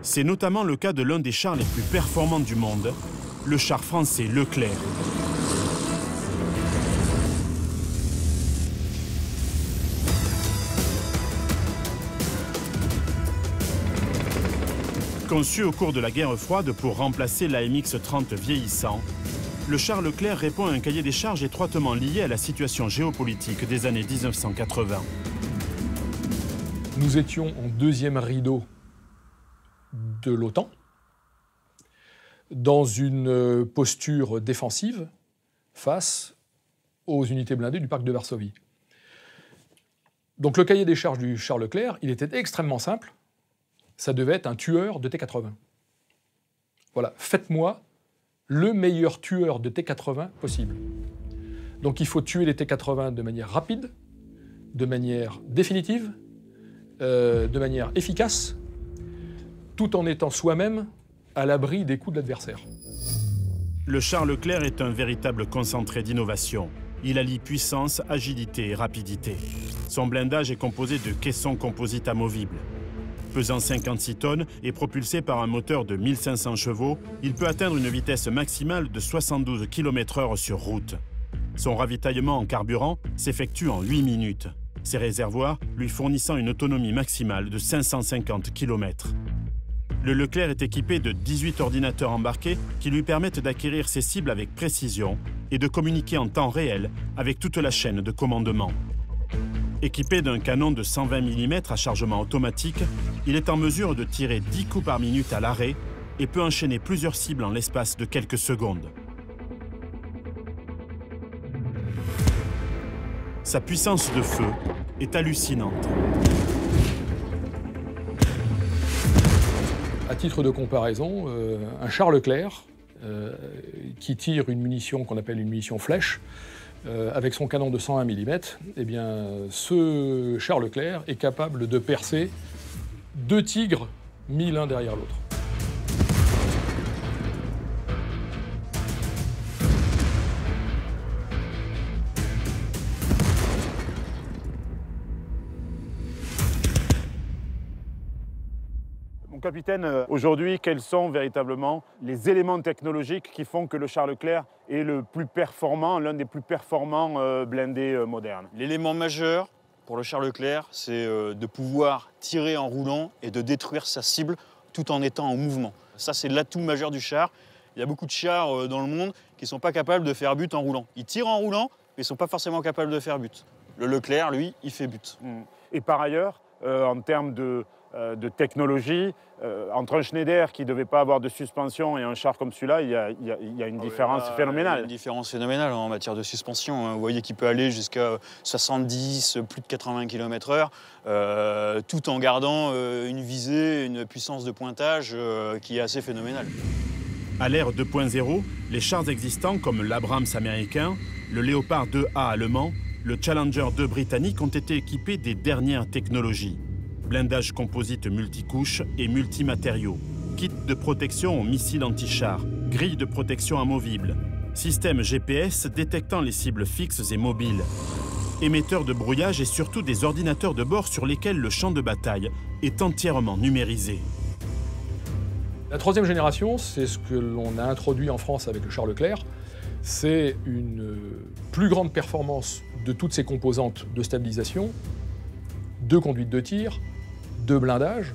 C'est notamment le cas de l'un des chars les plus performants du monde, le char français Leclerc. Conçu au cours de la guerre froide pour remplacer l'AMX-30 vieillissant, le char Leclerc répond à un cahier des charges étroitement lié à la situation géopolitique des années 1980. Nous étions en deuxième rideau de l'OTAN, dans une posture défensive face aux unités blindées du parc de Varsovie. Donc le cahier des charges du char Leclerc, il était extrêmement simple. Ça devait être un tueur de T-80. Voilà, faites-moi le meilleur tueur de T-80 possible. Donc il faut tuer les T-80 de manière rapide, de manière définitive, de manière efficace, tout en étant soi-même à l'abri des coups de l'adversaire. Le char Leclerc est un véritable concentré d'innovation. Il allie puissance, agilité et rapidité. Son blindage est composé de caissons composites amovibles. Pesant 56 tonnes et propulsé par un moteur de 1500 chevaux, il peut atteindre une vitesse maximale de 72 km/h sur route. Son ravitaillement en carburant s'effectue en 8 minutes, ses réservoirs lui fournissant une autonomie maximale de 550 km. Le Leclerc est équipé de 18 ordinateurs embarqués qui lui permettent d'acquérir ses cibles avec précision et de communiquer en temps réel avec toute la chaîne de commandement. Équipé d'un canon de 120 mm à chargement automatique, il est en mesure de tirer 10 coups par minute à l'arrêt et peut enchaîner plusieurs cibles en l'espace de quelques secondes. Sa puissance de feu est hallucinante. À titre de comparaison, un char Leclerc qui tire une munition qu'on appelle une munition flèche, avec son canon de 101 mm, eh bien, ce char Leclerc est capable de percer 2 tigres mis l'un derrière l'autre. Capitaine, aujourd'hui, quels sont véritablement les éléments technologiques qui font que le char Leclerc est le plus performant, l'un des plus performants blindés modernes? L'élément majeur pour le char Leclerc, c'est de pouvoir tirer en roulant et de détruire sa cible tout en étant en mouvement. Ça, c'est l'atout majeur du char. Il y a beaucoup de chars dans le monde qui ne sont pas capables de faire but en roulant. Ils tirent en roulant, mais ils ne sont pas forcément capables de faire but. Le Leclerc, lui, il fait but. Et par ailleurs, en termes de technologie, entre un Schneider qui ne devait pas avoir de suspension et un char comme celui-là, il y a une différence phénoménale. Il y a une différence phénoménale en matière de suspension. Vous voyez qu'il peut aller jusqu'à 70, plus de 80 km/h, tout en gardant une visée, une puissance de pointage qui est assez phénoménale. À l'ère 2.0, les chars existants comme l'Abrams américain, le Léopard 2A allemand, le Challenger 2 britannique ont été équipés des dernières technologies. Blindage composite multicouche et multimatériaux, kit de protection aux missiles anti-chars, grille de protection amovible, système GPS détectant les cibles fixes et mobiles, émetteurs de brouillage et surtout des ordinateurs de bord sur lesquels le champ de bataille est entièrement numérisé. La troisième génération, c'est ce que l'on a introduit en France avec le char Leclerc. C'est une plus grande performance de toutes ces composantes de stabilisation, de conduite de tir, de blindage,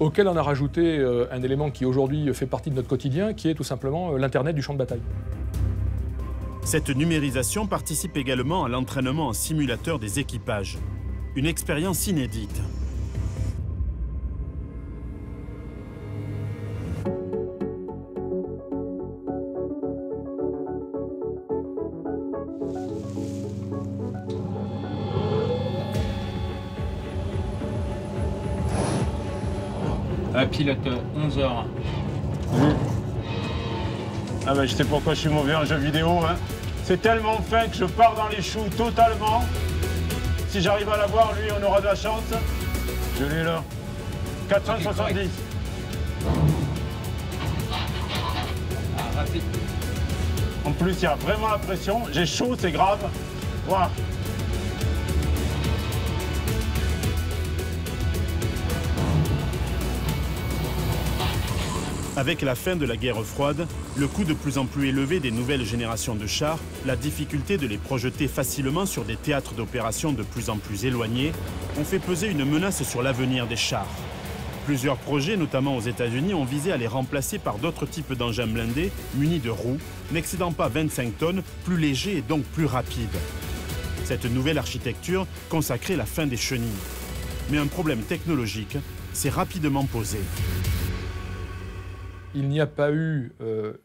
auquel on a rajouté un élément qui aujourd'hui fait partie de notre quotidien, qui est tout simplement l'Internet du champ de bataille. Cette numérisation participe également à l'entraînement en simulateur des équipages. Une expérience inédite. Pilote 11h. Ah ben, je sais pourquoi je suis mauvais en jeu vidéo. Hein. C'est tellement fin que je pars dans les choux totalement. Si j'arrive à l'avoir, lui, on aura de la chance. Je l'ai là. 470. Rapide. En plus, il y a vraiment la pression. J'ai chaud, c'est grave. Voilà. Avec la fin de la guerre froide, le coût de plus en plus élevé des nouvelles générations de chars, la difficulté de les projeter facilement sur des théâtres d'opération de plus en plus éloignés, ont fait peser une menace sur l'avenir des chars. Plusieurs projets, notamment aux États-Unis, ont visé à les remplacer par d'autres types d'engins blindés munis de roues, n'excédant pas 25 tonnes, plus légers et donc plus rapides. Cette nouvelle architecture consacrait la fin des chenilles. Mais un problème technologique s'est rapidement posé. Il n'y a pas eu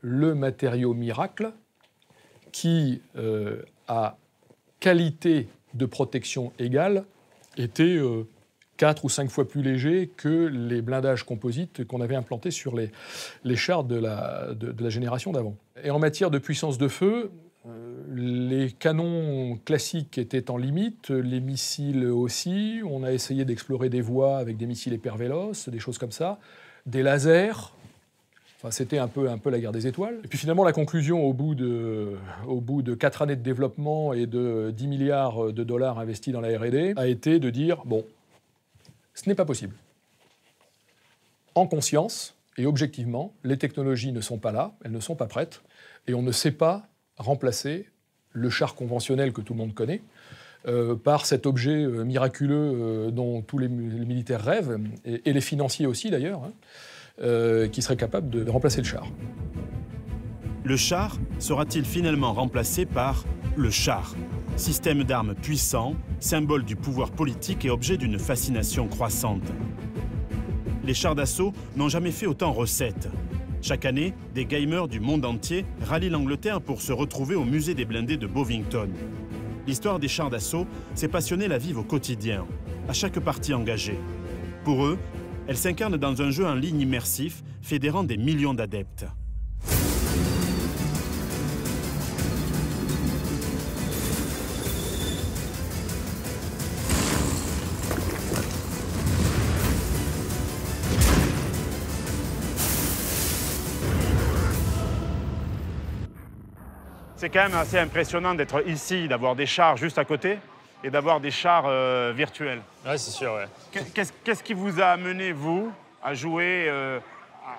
le matériau miracle qui, à qualité de protection égale, était 4 ou 5 fois plus léger que les blindages composites qu'on avait implantés sur les chars de la génération d'avant. Et en matière de puissance de feu, les canons classiques étaient en limite, les missiles aussi. On a essayé d'explorer des voies avec des missiles hypervéloces, des choses comme ça, des lasers. Enfin, c'était un peu la guerre des étoiles. Et puis finalement, la conclusion, au bout de 4 années de développement et de 10 milliards de dollars investis dans la R&D, a été de dire, bon, ce n'est pas possible. En conscience et objectivement, les technologies ne sont pas là, elles ne sont pas prêtes, et on ne sait pas remplacer le char conventionnel que tout le monde connaît par cet objet miraculeux dont tous les militaires rêvent, et les financiers aussi d'ailleurs, hein, qui serait capable de remplacer le char. Le char sera-t-il finalement remplacé par le char? Système d'armes puissant, symbole du pouvoir politique et objet d'une fascination croissante. Les chars d'assaut n'ont jamais fait autant recette. Chaque année, des gamers du monde entier rallient l'Angleterre pour se retrouver au musée des blindés de Bovington. L'histoire des chars d'assaut, ces passionnés la vivent au quotidien, à chaque partie engagée. Pour eux, elle s'incarne dans un jeu en ligne immersif, fédérant des millions d'adeptes. C'est quand même assez impressionnant d'être ici, d'avoir des chars juste à côté et d'avoir des chars virtuels. Ouais, c'est sûr, ouais. Qu'est-ce qui vous a amené, vous, à jouer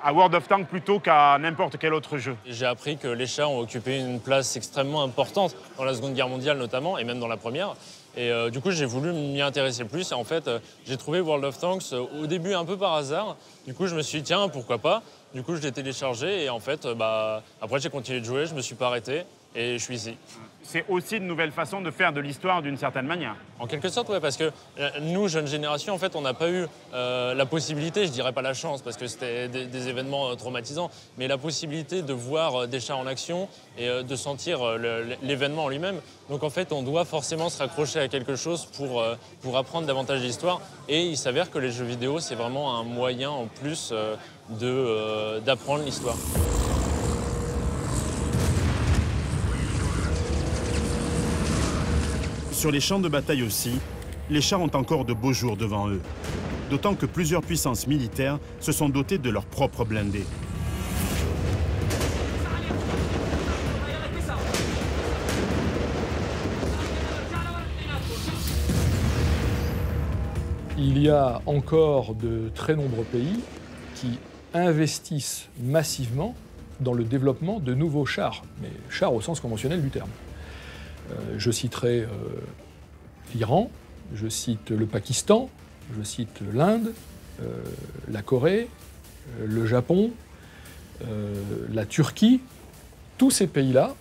à World of Tanks plutôt qu'à n'importe quel autre jeu. J'ai appris que les chars ont occupé une place extrêmement importante dans la Seconde Guerre mondiale notamment, et même dans la Première. Et du coup, j'ai voulu m'y intéresser plus. Et en fait, j'ai trouvé World of Tanks au début un peu par hasard. Du coup, je me suis dit, tiens, pourquoi pas. Du coup, je l'ai téléchargé et en fait, après, j'ai continué de jouer, je me suis pas arrêté et je suis ici. C'est aussi une nouvelle façon de faire de l'histoire d'une certaine manière. En quelque sorte, oui, parce que nous, jeunes générations, en fait, on n'a pas eu la possibilité, je dirais pas la chance, parce que c'était des événements traumatisants, mais la possibilité de voir des chars en action et de sentir l'événement en lui-même. Donc en fait, on doit forcément se raccrocher à quelque chose pour apprendre davantage l'histoire. Et il s'avère que les jeux vidéo, c'est vraiment un moyen en plus d'apprendre l'histoire. Sur les champs de bataille aussi, les chars ont encore de beaux jours devant eux. D'autant que plusieurs puissances militaires se sont dotées de leurs propres blindés. Il y a encore de très nombreux pays qui investissent massivement dans le développement de nouveaux chars, mais chars au sens conventionnel du terme. Je citerai l'Iran, je cite le Pakistan, je cite l'Inde, la Corée, le Japon, la Turquie. Tous ces pays-là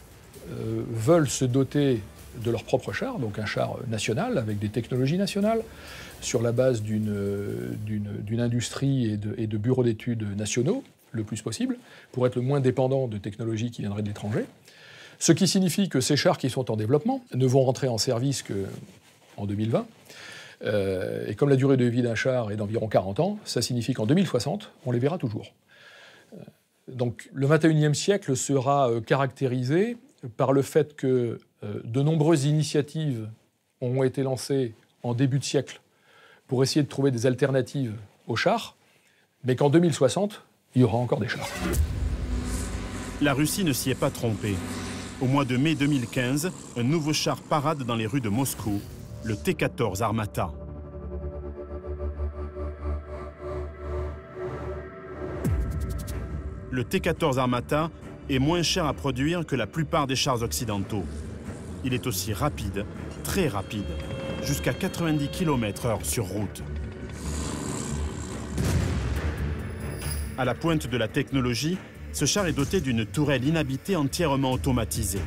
veulent se doter de leur propre char, donc un char national avec des technologies nationales, sur la base d'une industrie et de bureaux d'études nationaux, le plus possible, pour être le moins dépendant de technologies qui viendraient de l'étranger. Ce qui signifie que ces chars qui sont en développement ne vont rentrer en service qu'en 2020. Et comme la durée de vie d'un char est d'environ 40 ans, ça signifie qu'en 2060, on les verra toujours. Donc le 21e siècle sera caractérisé par le fait que de nombreuses initiatives ont été lancées en début de siècle pour essayer de trouver des alternatives aux chars, mais qu'en 2060, il y aura encore des chars. La Russie ne s'y est pas trompée. Au mois de mai 2015, un nouveau char parade dans les rues de Moscou, le T-14 Armata. Le T-14 Armata est moins cher à produire que la plupart des chars occidentaux. Il est aussi rapide, très rapide, jusqu'à 90 km/h sur route. À la pointe de la technologie, ce char est doté d'une tourelle inhabitée entièrement automatisée.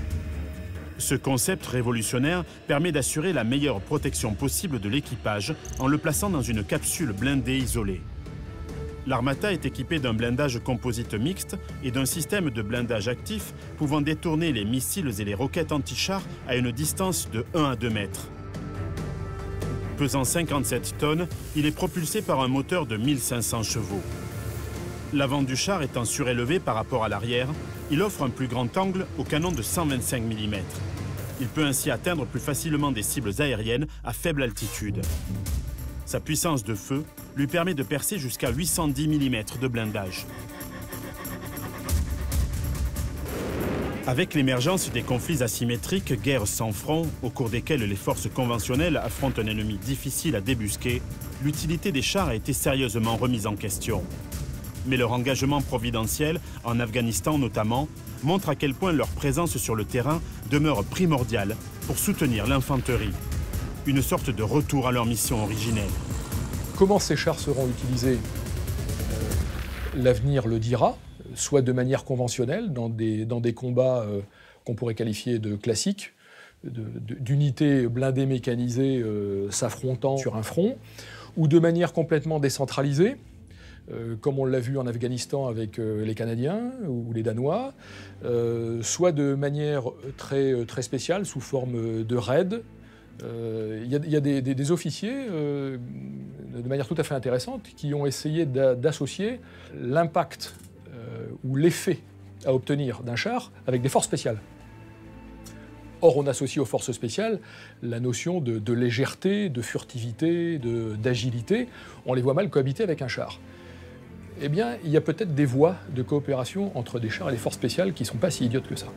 Ce concept révolutionnaire permet d'assurer la meilleure protection possible de l'équipage en le plaçant dans une capsule blindée isolée. L'Armata est équipé d'un blindage composite mixte et d'un système de blindage actif pouvant détourner les missiles et les roquettes anti-chars à une distance de 1 à 2 mètres. Pesant 57 tonnes, il est propulsé par un moteur de 1500 chevaux. L'avant du char étant surélevé par rapport à l'arrière, il offre un plus grand angle au canon de 125 mm. Il peut ainsi atteindre plus facilement des cibles aériennes à faible altitude. Sa puissance de feu lui permet de percer jusqu'à 810 mm de blindage. Avec l'émergence des conflits asymétriques, guerres sans front, au cours desquelles les forces conventionnelles affrontent un ennemi difficile à débusquer, l'utilité des chars a été sérieusement remise en question. Mais leur engagement providentiel, en Afghanistan notamment, montre à quel point leur présence sur le terrain demeure primordiale pour soutenir l'infanterie. Une sorte de retour à leur mission originelle. Comment ces chars seront utilisés ? L'avenir le dira, soit de manière conventionnelle, dans des combats qu'on pourrait qualifier de classiques, d'unités blindées mécanisées s'affrontant sur un front, ou de manière complètement décentralisée, comme on l'a vu en Afghanistan avec les Canadiens ou les Danois, soit de manière très spéciale, sous forme de raids. Il y a des officiers, de manière tout à fait intéressante, qui ont essayé d'associer l'impact ou l'effet à obtenir d'un char avec des forces spéciales. Or, on associe aux forces spéciales la notion de légèreté, de furtivité, d'agilité. On les voit mal cohabiter avec un char. Eh bien, il y a peut-être des voies de coopération entre des chars et les forces spéciales qui ne sont pas si idiotes que ça.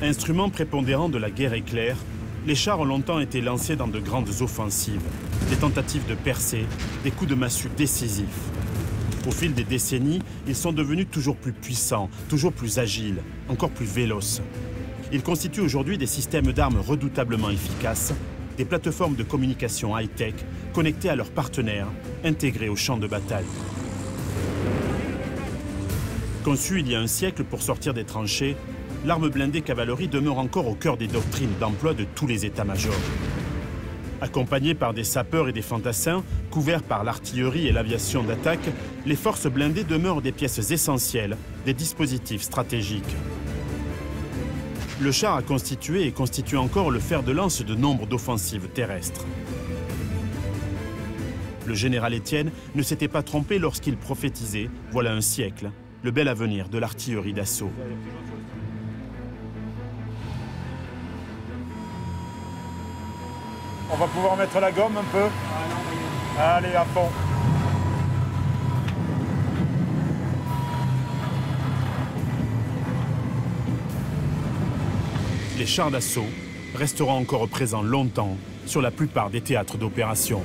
Instrument prépondérant de la guerre éclair, les chars ont longtemps été lancés dans de grandes offensives, des tentatives de percée, des coups de massue décisifs. Au fil des décennies, ils sont devenus toujours plus puissants, toujours plus agiles, encore plus véloces. Ils constituent aujourd'hui des systèmes d'armes redoutablement efficaces, des plateformes de communication high-tech connectées à leurs partenaires, intégrées au champ de bataille. Conçue il y a un siècle pour sortir des tranchées, l'arme blindée cavalerie demeure encore au cœur des doctrines d'emploi de tous les états-majors. Accompagnés par des sapeurs et des fantassins, couverts par l'artillerie et l'aviation d'attaque, les forces blindées demeurent des pièces essentielles des dispositifs stratégiques. Le char a constitué et constitue encore le fer de lance de nombre d'offensives terrestres. Le général Étienne ne s'était pas trompé lorsqu'il prophétisait, voilà un siècle, le bel avenir de l'artillerie d'assaut. On va pouvoir mettre la gomme un peu. Allez, à fond. Les chars d'assaut resteront encore présents longtemps sur la plupart des théâtres d'opération.